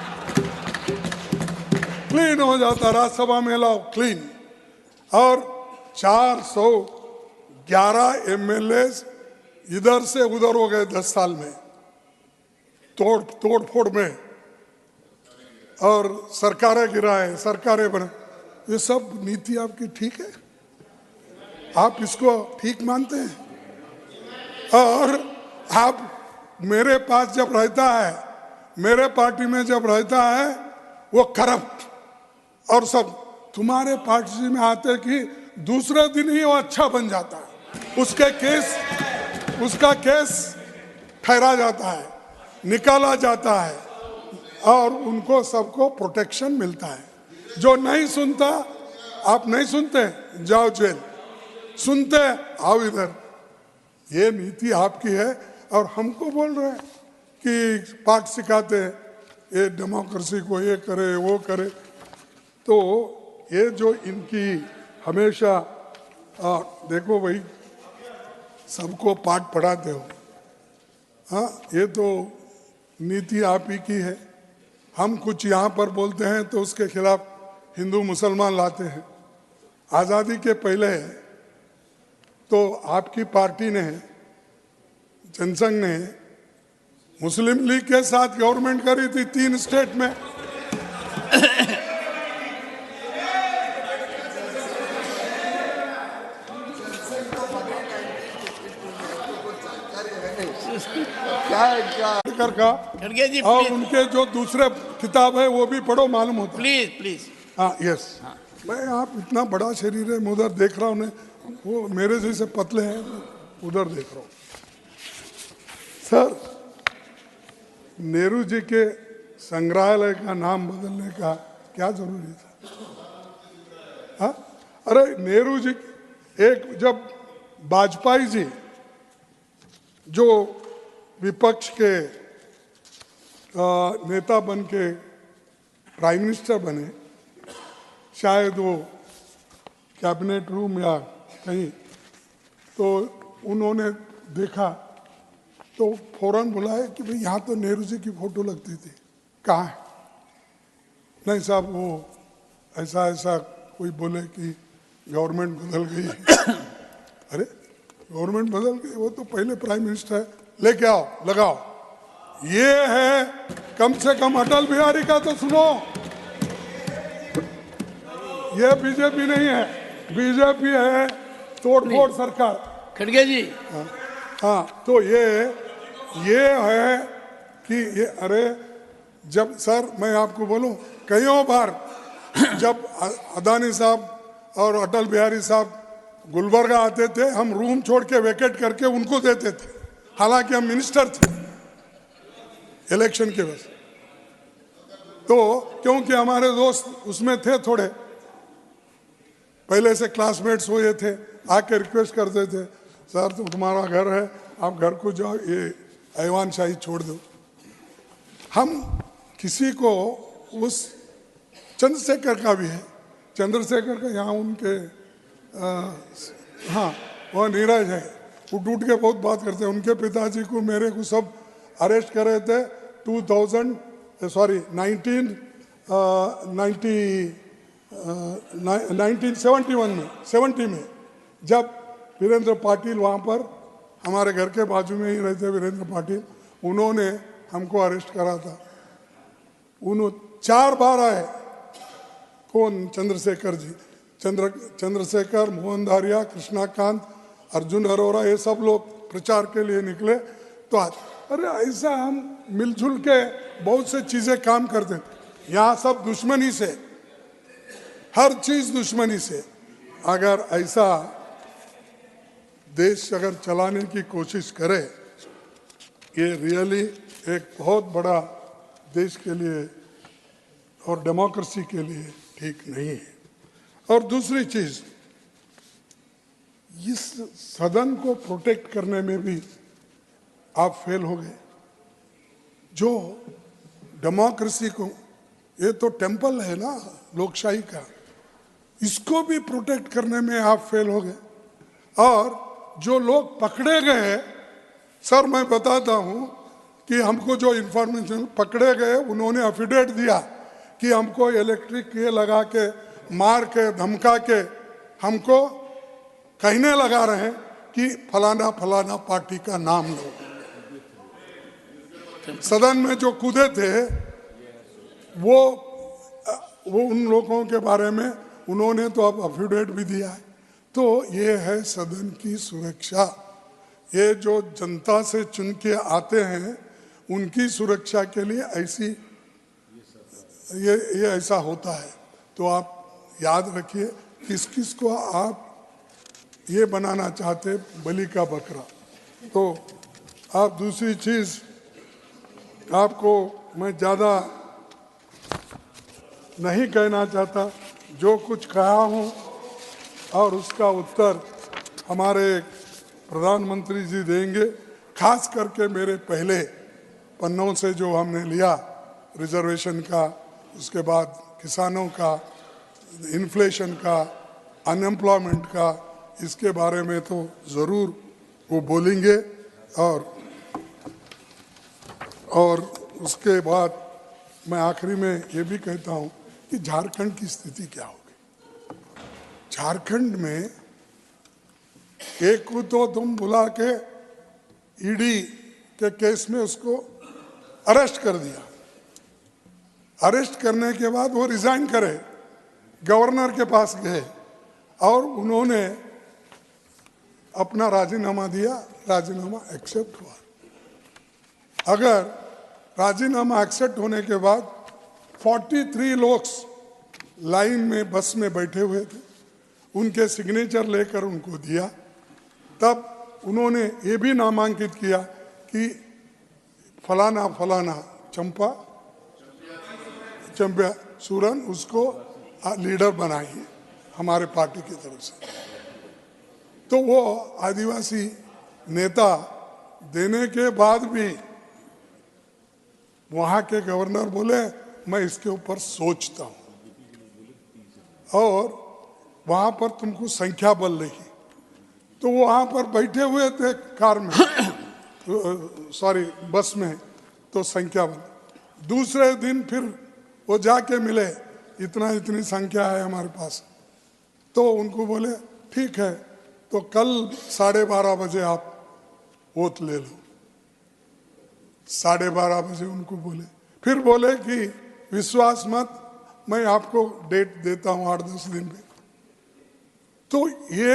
क्लीन हो जाता। राज्यसभा में लाओ, क्लीन। और 411 एमएलए इधर से उधर हो गए 10 साल में, तोड़ फोड़ में, और सरकारें गिराए, सरकारें बने। ये सब नीति आपकी ठीक है? आप इसको ठीक मानते हैं? और आप मेरे पास जब रहता है, मेरे पार्टी में जब रहता है, वो करप्ट और सब तुम्हारे पार्टी में आते कि दूसरे दिन ही वो अच्छा बन जाता है, उसका केस ठहरा जाता है, निकाला जाता है, और उनको सबको प्रोटेक्शन मिलता है। जो नहीं सुनता, आप नहीं सुनते जाओ जेल, सुनते आओ इधर। ये नीति आपकी है, और हमको बोल रहे हैं कि पाठ सिखाते हैं, ये डेमोक्रेसी को ये करे वो करे। तो ये जो इनकी हमेशा देखो भाई, सबको पाठ पढ़ाते हो, हाँ, ये तो नीति आप ही की है। हम कुछ यहाँ पर बोलते हैं तो उसके खिलाफ हिंदू मुसलमान लाते हैं। आज़ादी के पहले तो आपकी पार्टी ने, जनसंघ ने मुस्लिम लीग के साथ गवर्नमेंट करी थी 3 स्टेट में। क्या है इनका? अम्बेडकर का खड़गे जी और प्लीज उनके जो दूसरे किताब है वो भी पढ़ो, मालूम होता है। प्लीज प्लीज हाँ यस, मैं आप इतना बड़ा शरीर है, मैं उधर देख रहा हूँ ने, वो मेरे जैसे पतले हैं, उधर देख रहा हूँ। सर, नेहरू जी के संग्रहालय का नाम बदलने का क्या जरूरी था? हाँ? अरे नेहरू जी एक, जब वाजपेयी जी जो विपक्ष के नेता बन के प्राइम मिनिस्टर बने, शायद वो कैबिनेट रूम या कहीं, तो उन्होंने देखा तो फौरन बुलाया कि भाई यहाँ तो नेहरू जी की फोटो लगती थी, कहाँ है? नहीं साहब, वो ऐसा ऐसा कोई बोले कि गवर्नमेंट बदल गई। अरे गवर्नमेंट बदल गई, वो तो पहले प्राइम मिनिस्टर है, लेके आओ लगाओ। ये है कम से कम अटल बिहारी का तो सुनो, ये बीजेपी नहीं है, बीजेपी है तोड़फोड़ सरकार। खड़गे जी हाँ, तो ये है कि ये, अरे जब सर मैं आपको बोलूं, कईयों बार जब अदानी साहब और अटल बिहारी साहब गुलबर्गा आते थे, हम रूम छोड़ के वेकेट करके उनको देते थे, हालांकि हम मिनिस्टर थे इलेक्शन के वजह। तो क्योंकि हमारे दोस्त उसमें थे, थोड़े पहले से क्लासमेट्स हुए थे, आके रिक्वेस्ट करते थे, सर तो तुम्हारा घर है, आप घर को जाओ, ये ऐवान शाही छोड़ दो। हम किसी को उस चंद्रशेखर का भी है, चंद्रशेखर का यहाँ उनके हाँ वह नीरज है, उठ उठ के बहुत बात करते हैं। उनके पिताजी को, मेरे को सब अरेस्ट कर रहे थे 1971 में, 70 में, जब वीरेंद्र पाटिल वहाँ पर हमारे घर के बाजू में ही रहते, वीरेंद्र पाटिल, उन्होंने हमको अरेस्ट करा था। उन्होंने 4 बार आए, कौन? चंद्रशेखर जी, चंद्रशेखर, मोहन धारिया, कृष्णाकांत, अर्जुन अरोरा, ये सब लोग प्रचार के लिए निकले। तो आज अरे ऐसा हम मिलजुल के बहुत से चीजें काम करते हैं। यहाँ सब दुश्मनी से, हर चीज दुश्मनी से। अगर ऐसा देश अगर चलाने की कोशिश करे, ये रियली एक बहुत बड़ा देश के लिए और डेमोक्रेसी के लिए ठीक नहीं है। और दूसरी चीज, इस सदन को प्रोटेक्ट करने में भी आप फेल हो गए। जो डेमोक्रेसी को, ये तो टेम्पल है ना लोकशाही का, इसको भी प्रोटेक्ट करने में आप फेल हो गए। और जो लोग पकड़े गए, सर मैं बताता हूं कि हमको जो इंफॉर्मेशन पकड़े गए, उन्होंने एफिडेविट दिया कि हमको इलेक्ट्रिक ये लगा के, मार के, धमका के हमको कहने लगा रहे हैं कि फलाना फलाना पार्टी का नाम लो। सदन में जो कूदे थे वो उन लोगों के बारे में उन्होंने तो अब एफिडेविट भी दिया है। तो ये है सदन की सुरक्षा। ये जो जनता से चुन के आते हैं, उनकी सुरक्षा के लिए ऐसी ये ऐसा होता है। तो आप याद रखिए, किस किस को आप ये बनाना चाहते, बलि का बकरा। तो आप दूसरी चीज, आपको मैं ज़्यादा नहीं कहना चाहता, जो कुछ कहा हूँ और उसका उत्तर हमारे प्रधानमंत्री जी देंगे। खास करके मेरे पहले पन्नों से जो हमने लिया, रिजर्वेशन का, उसके बाद किसानों का, इन्फ्लेशन का, अनएम्प्लॉयमेंट का, इसके बारे में तो ज़रूर वो बोलेंगे। और उसके बाद मैं आखिरी में ये भी कहता हूँ कि झारखंड की स्थिति क्या होगी। झारखंड में एक को तो तुम बुला के ईडी के केस में उसको अरेस्ट कर दिया। अरेस्ट करने के बाद वो रिजाइन करे, गवर्नर के पास गए और उन्होंने अपना राजीनामा दिया, राजीनामा एक्सेप्ट हुआ। अगर राजीनामा एक्सेप्ट होने के बाद 43 लोग लाइन में बस में बैठे हुए थे, उनके सिग्नेचर लेकर उनको दिया, तब उन्होंने ये भी नामांकित किया कि फलाना फलाना चंपा सूरन उसको लीडर बनाइए हमारे पार्टी की तरफ से। तो वो आदिवासी नेता देने के बाद भी वहां के गवर्नर बोले मैं इसके ऊपर सोचता हूं, और वहां पर तुमको संख्या बल रही। तो वो वहां पर बैठे हुए थे कार में सॉरी बस में, तो संख्या बल। दूसरे दिन फिर वो जाके मिले, इतनी संख्या है हमारे पास। तो उनको बोले ठीक है, तो कल 12:30 बजे आप वोट ले लो। 12:30 बजे उनको बोले, फिर बोले कि विश्वास मत, मैं आपको डेट देता हूं 8-10 दिन में। तो ये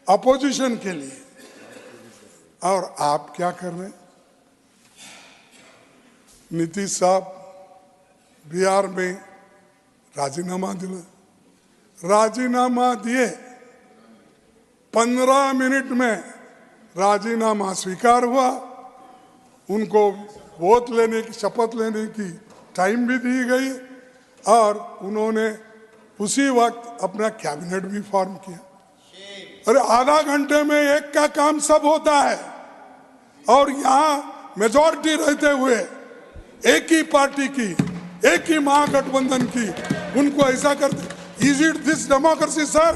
अपोजिशन के लिए, और आप क्या कर रहे हैं? नीतीश साहब बिहार में राजीनामा दिए, 15 मिनट में राजीनामा स्वीकार हुआ। उनको वोट लेने की, शपथ लेने की टाइम भी दी गई, और उन्होंने उसी वक्त अपना कैबिनेट भी फॉर्म किया। अरे आधा घंटे में एक का काम सब होता है, और यहाँ मेजॉरिटी रहते हुए एक ही पार्टी की, एक ही महागठबंधन की, उनको ऐसा करते। Is it this democracy sir?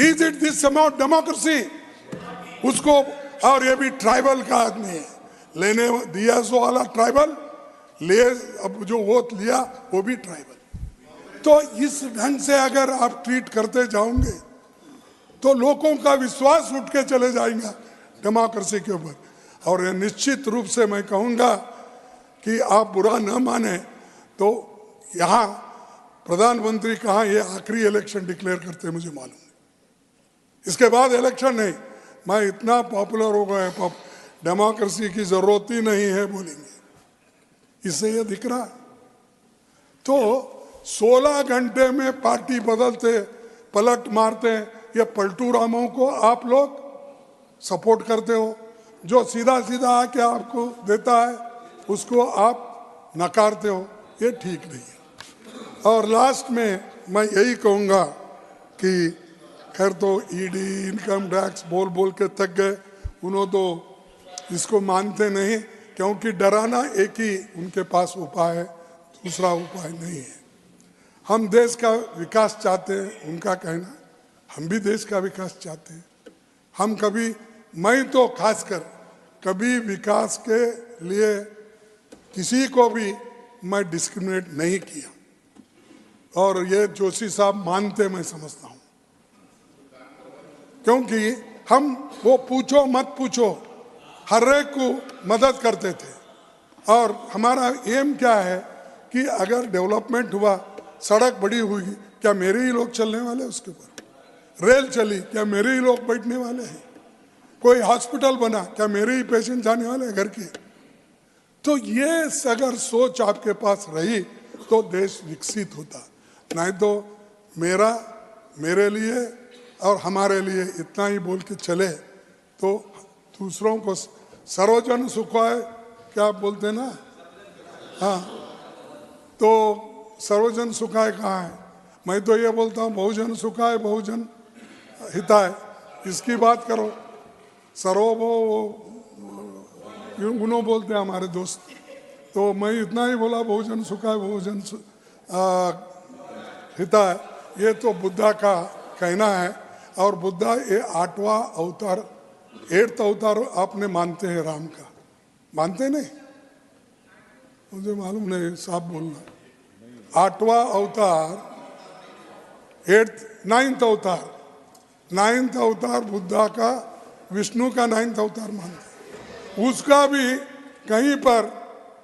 Is it this democracy? उसको, और ये भी ट्राइबल का आदमी है, लेने दिया सो वाला ट्राइबल, ले अब जो वोट लिया वो भी ट्राइबल। तो इस ढंग से अगर आप ट्रीट करते जाओगे तो लोगों का विश्वास उठ के चले जाएगा डेमोक्रेसी के ऊपर। और ये निश्चित रूप से मैं कहूँगा कि आप बुरा न माने तो यहाँ प्रधानमंत्री कहाँ ये आखिरी इलेक्शन डिक्लेयर करते मुझे मालूम नहीं, इसके बाद इलेक्शन नहीं। मैं इतना पॉपुलर हो गया, डेमोक्रेसी की जरूरत ही नहीं है बोलेंगे, इससे ये दिख रहा। तो 16 घंटे में पार्टी बदलते, पलट मारते, ये पलटू रामों को आप लोग सपोर्ट करते हो। जो सीधा सीधा आके आपको देता है उसको आप नकारते हो, ये ठीक नहीं है। और लास्ट में मैं यही कहूँगा कि खैर तो ईडी, इनकम टैक्स बोल बोल के थक गए, उन्होंने तो इसको मानते नहीं, क्योंकि डराना एक ही उनके पास उपाय है, दूसरा उपाय नहीं है। हम देश का विकास चाहते हैं, उनका कहना, हम भी देश का विकास चाहते हैं। हम कभी, मैं तो खासकर कभी विकास के लिए किसी को भी मैं डिस्क्रिमिनेट नहीं किया, और ये जोशी साहब मानते, मैं समझता हूँ, क्योंकि हम वो पूछो मत पूछो हर एक को मदद करते थे। और हमारा एम क्या है कि अगर डेवलपमेंट हुआ, सड़क बड़ी हुई, क्या मेरे ही लोग चलने वाले उसके ऊपर? रेल चली, क्या मेरे ही लोग बैठने वाले हैं? कोई हॉस्पिटल बना, क्या मेरे ही पेशेंट जाने वाले हैं घर के? तो ये अगर सोच आपके पास रही तो देश विकसित होता। नहीं तो मेरे लिए और हमारे लिए इतना ही बोल के चले तो दूसरों को सर्वजन सुखाय, क्या बोलते हैं ना, हाँ, तो सर्वजन सुखाय कहाँ है? मैं तो ये बोलता हूँ बहुजन सुखाय बहुजन हिताय, इसकी बात करो। सर्वभो गुणों बोलते हैं हमारे दोस्त, तो मैं इतना ही बोला, बहुजन सुखाय बहुजन हिताय। ये तो बुद्धा का कहना है, और बुद्धा ये 8वां अवतार, 8th अवतार आपने मानते हैं राम का, मानते नहीं? मुझे मालूम नहीं, साफ बोलना। 8वां अवतार, 9th अवतार, 9th अवतार बुद्धा का, विष्णु का 9th अवतार मानते। उसका भी कहीं पर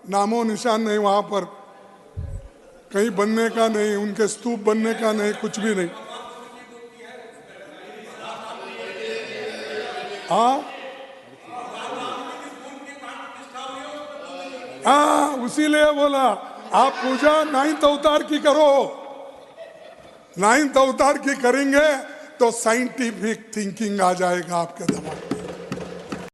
नामो निशान नहीं, वहां पर कहीं बनने का नहीं, उनके स्तूप बनने का नहीं, कुछ भी नहीं। हाँ हाँ, उसीलिए बोला आप पूजा 9th अवतार की करो। 9th अवतार की करेंगे तो साइंटिफिक थिंकिंग आ जाएगा आपके दिमाग में।